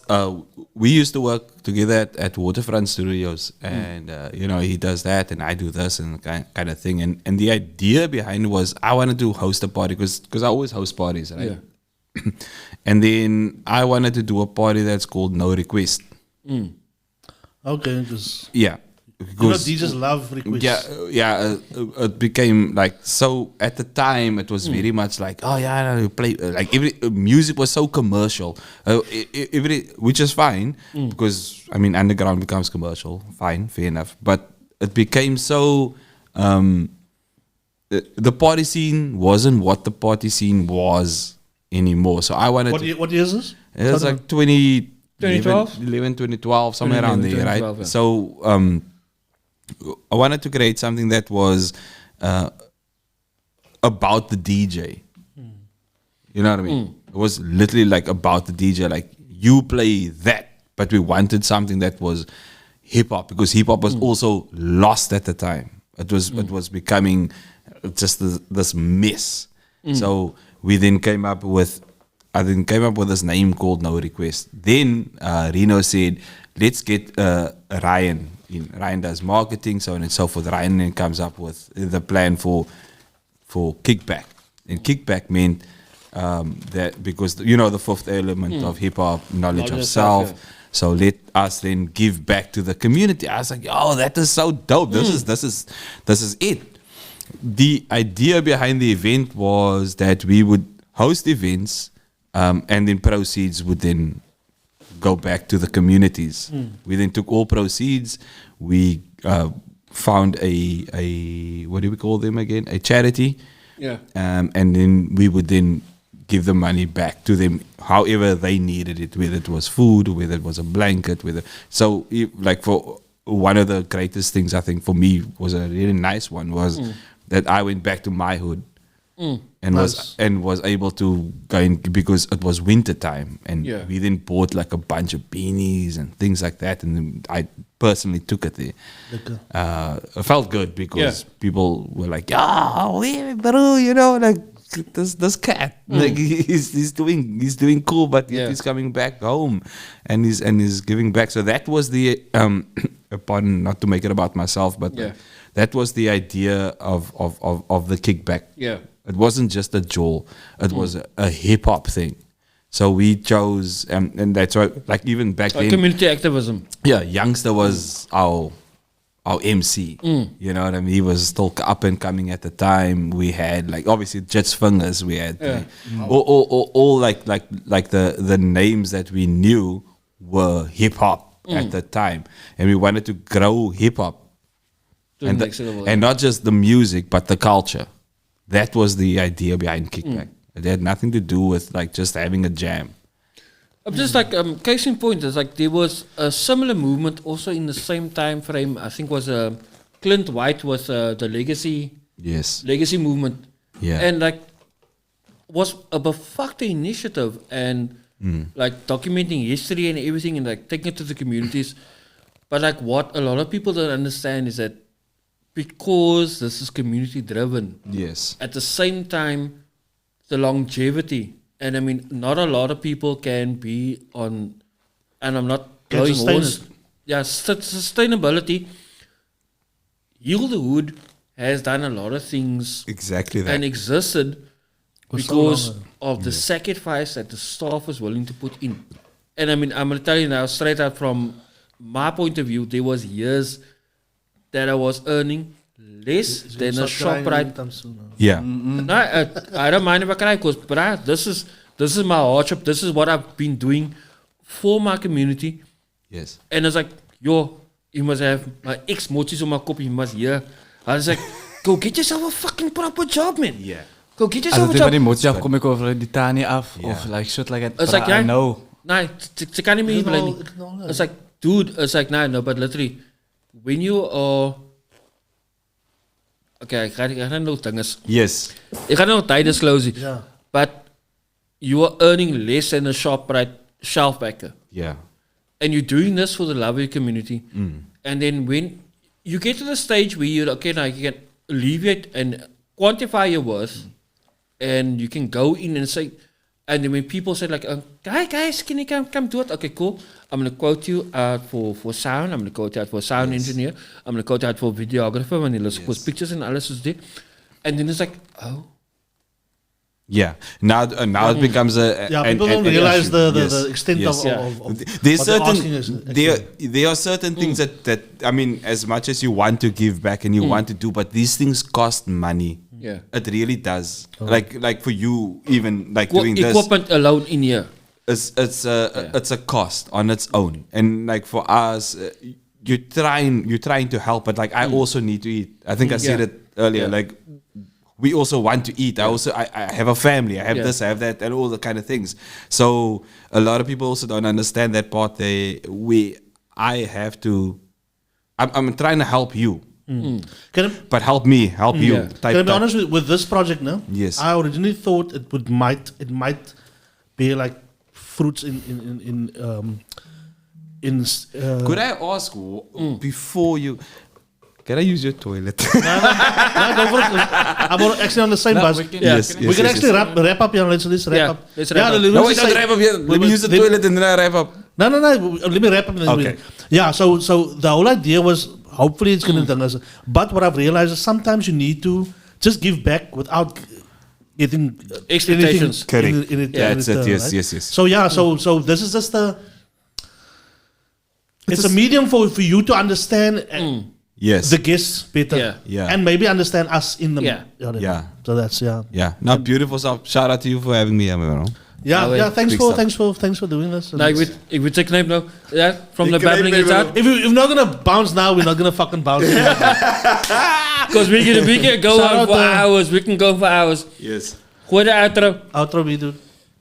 we used to work together at Waterfront Studios, and he does that, and I do this, and kind of thing. And the idea behind was I wanted to host a party because I always host parties, right? Yeah. And then I wanted to do a party that's called No Request. Okay, because Yeah. DJs love requests. It became like, so at the time it was very much like, oh yeah, you play like every music was so commercial, which is fine because I mean underground becomes commercial, fine, fair enough. But it became so the party scene wasn't what the party scene was anymore. So I wanted. What year is this? It was like 2012, somewhere around there, right? 2012, yeah. So I wanted to create something that was about the DJ. You know what I mean? It was literally like about the DJ, like you play that, but we wanted something that was hip hop because hip hop was also lost at the time. It was becoming just this mess. So we then came up with this name called No Request. Then Reno said, let's get Ryan. Ryan does marketing, so on and so forth. Ryan then comes up with the plan for kickback. And kickback meant that because, the fifth element of hip-hop, knowledge of self. So let us then give back to the community. I was like, oh, that is so dope. This is it. The idea behind the event was that we would host events and then proceeds would then go back to the communities. We then took all proceeds. We found a what do we call them again? A charity. Yeah. And then we would then give the money back to them however they needed it, whether it was food, whether it was a blanket, like for one of the greatest things I think for me was a really nice one was that I went back to my hood. And was able to go in because it was winter time, and we then bought like a bunch of beanies and things like that, and then I personally took it there. It felt good because people were like, "Yeah, bro, like this cat, like he's doing cool, but he's coming back home, and he's giving back." So that was the pardon, not to make it about myself, but that was the idea of the kickback. Yeah. It wasn't just a jewel. It was a hip-hop thing. So we chose, and that's why, like even back then... Community activism. Yeah, Youngster was our MC. You know what I mean? He was still up and coming at the time. We had, like, obviously, Dj Fingaz. We had all like the names that we knew were hip-hop at the time. And we wanted to grow hip-hop. And not just the music, but the culture. That was the idea behind Kickback. It had nothing to do with like just having a jam. Just like case in point, is like there was a similar movement also in the same time frame. I think was Clint White was the legacy movement. Yeah, and like was a befucked initiative and like documenting history and everything and like taking it to the communities. But like what a lot of people don't understand is that because this is community driven. Yes. At the same time, the longevity. And I mean, not a lot of people can be on, and I'm not Can blowing sustain horse. it. Yeah, sustainability. Heal the Hood has done a lot of things Exactly that. and existed For so because long, of the sacrifice that the staff was willing to put in. And I mean, I'm going to tell you now, straight out from my point of view, there was years that I was earning less than a ShopRite. Yeah. No, I don't mind if I cry because, this is my hardship. This is what I've been doing for my community. Yes. And it's like, yo, you must have my ex-mochies on my kop, you must hear. I was like, go get yourself a fucking proper job, man. Yeah. Go get Als yourself het a van die job. motie af, kom ik over die Tani af. Ja. Of like shit like that. It's But like, I yeah. know. Nee, ze kan niet meer blij. It's like, dude, it's like, no, but literally, when you are... Okay, ik ga nog dinges. Yes. Ik ga nog tijd disclose. Yeah. But you are earning less than a ShopRite shelf backer. Yeah. And you're doing this for the love of your community. And then when you get to the stage where you're, okay, now you can alleviate and quantify your worth. And you can go in and say, and then when people say like, guys, can you come do it? Okay, cool. I'm going to quote you out for sound. I'm going to quote you out for a sound engineer. I'm going to quote you out for videographer when he looks for pictures and alles is there. And then it's like, oh. Yeah. Now it becomes a Yeah, an- people an- don't an realize issue. the extent Yes. of There's what they're asking certain is there are certain things that I mean, as much as you want to give back and you want to do, but these things cost money. Yeah. It really does. Like for you, even like doing this, Equipment alone in here. it's a cost on its own. And like for us, you're trying to help, but like I also need to eat. I think I said Yeah. it earlier. Yeah. Like we also want to eat. I have a family. I have Yeah. this. I have that, and all the kind of things. So a lot of people also don't understand that part. I have to. I'm trying to help you, Can I, but help me, help you. Yeah. Type, can I be type. honest with this project now? Yes. I originally thought it might be like fruits in Could I ask before you? Can I use your toilet? no, go for it. I'm actually on the same bus. we can- Yes, we can actually wrap up. Yeah, let's wrap Yeah, up. let's wrap up. No, wait, don't wrap up yet. Let me use the toilet and then I wrap up. No. Let me wrap up. And then Okay. Yeah. So the whole idea was hopefully it's gonna do. But what I've realized is sometimes you need to just give back without getting Expectations. anything Correct. in it. Yeah, in that's return, it. Yes, right? yes, yes. So yeah. So this is just it's a medium for you to understand Yes. the guests better. Yeah. Yeah. And maybe understand us in them. Yeah. Yeah. So that's yeah. Yeah. No, beautiful stuff. Shout out to you for having me, bro. Yeah, Oh, yeah. wait. Thanks Big for doing this. Nou, ik wil check now. Yeah, from Ik the knijp Babbling neem Heads hem. out. If we're not gonna bounce now, we're not gonna fucking bounce. Because we can go Shout on out for to- hours. We can go for hours. Yes. Gooi de outro. Outro we do.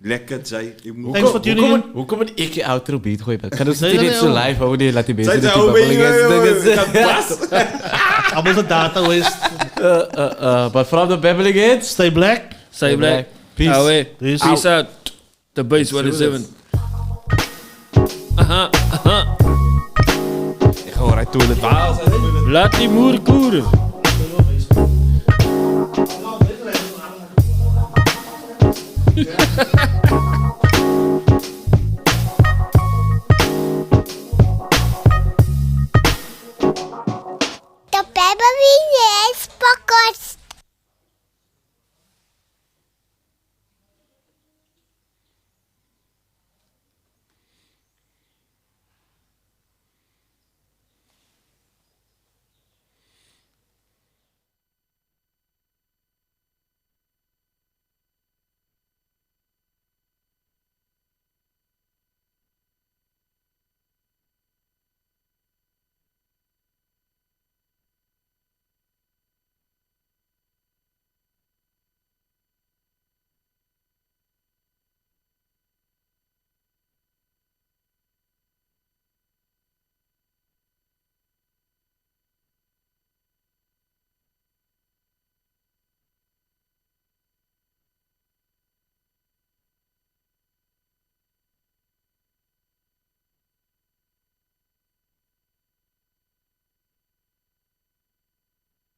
Lekker, Jay. Thanks for tuning in. Hoe kom ik je outro beat gooien? Kan ons Nee, dit nee, niet zo nee, live houden? Nee, laat die mensen Zij dit zei, die oh, ben Babbling Heads je... dinges. Allemaal de data waste. But from the Babbling Heads, Stay black. Say black. Peace. Away. Peace. Peace out. The base 107. Ik ga eruit toilet. Laat die moer koeren.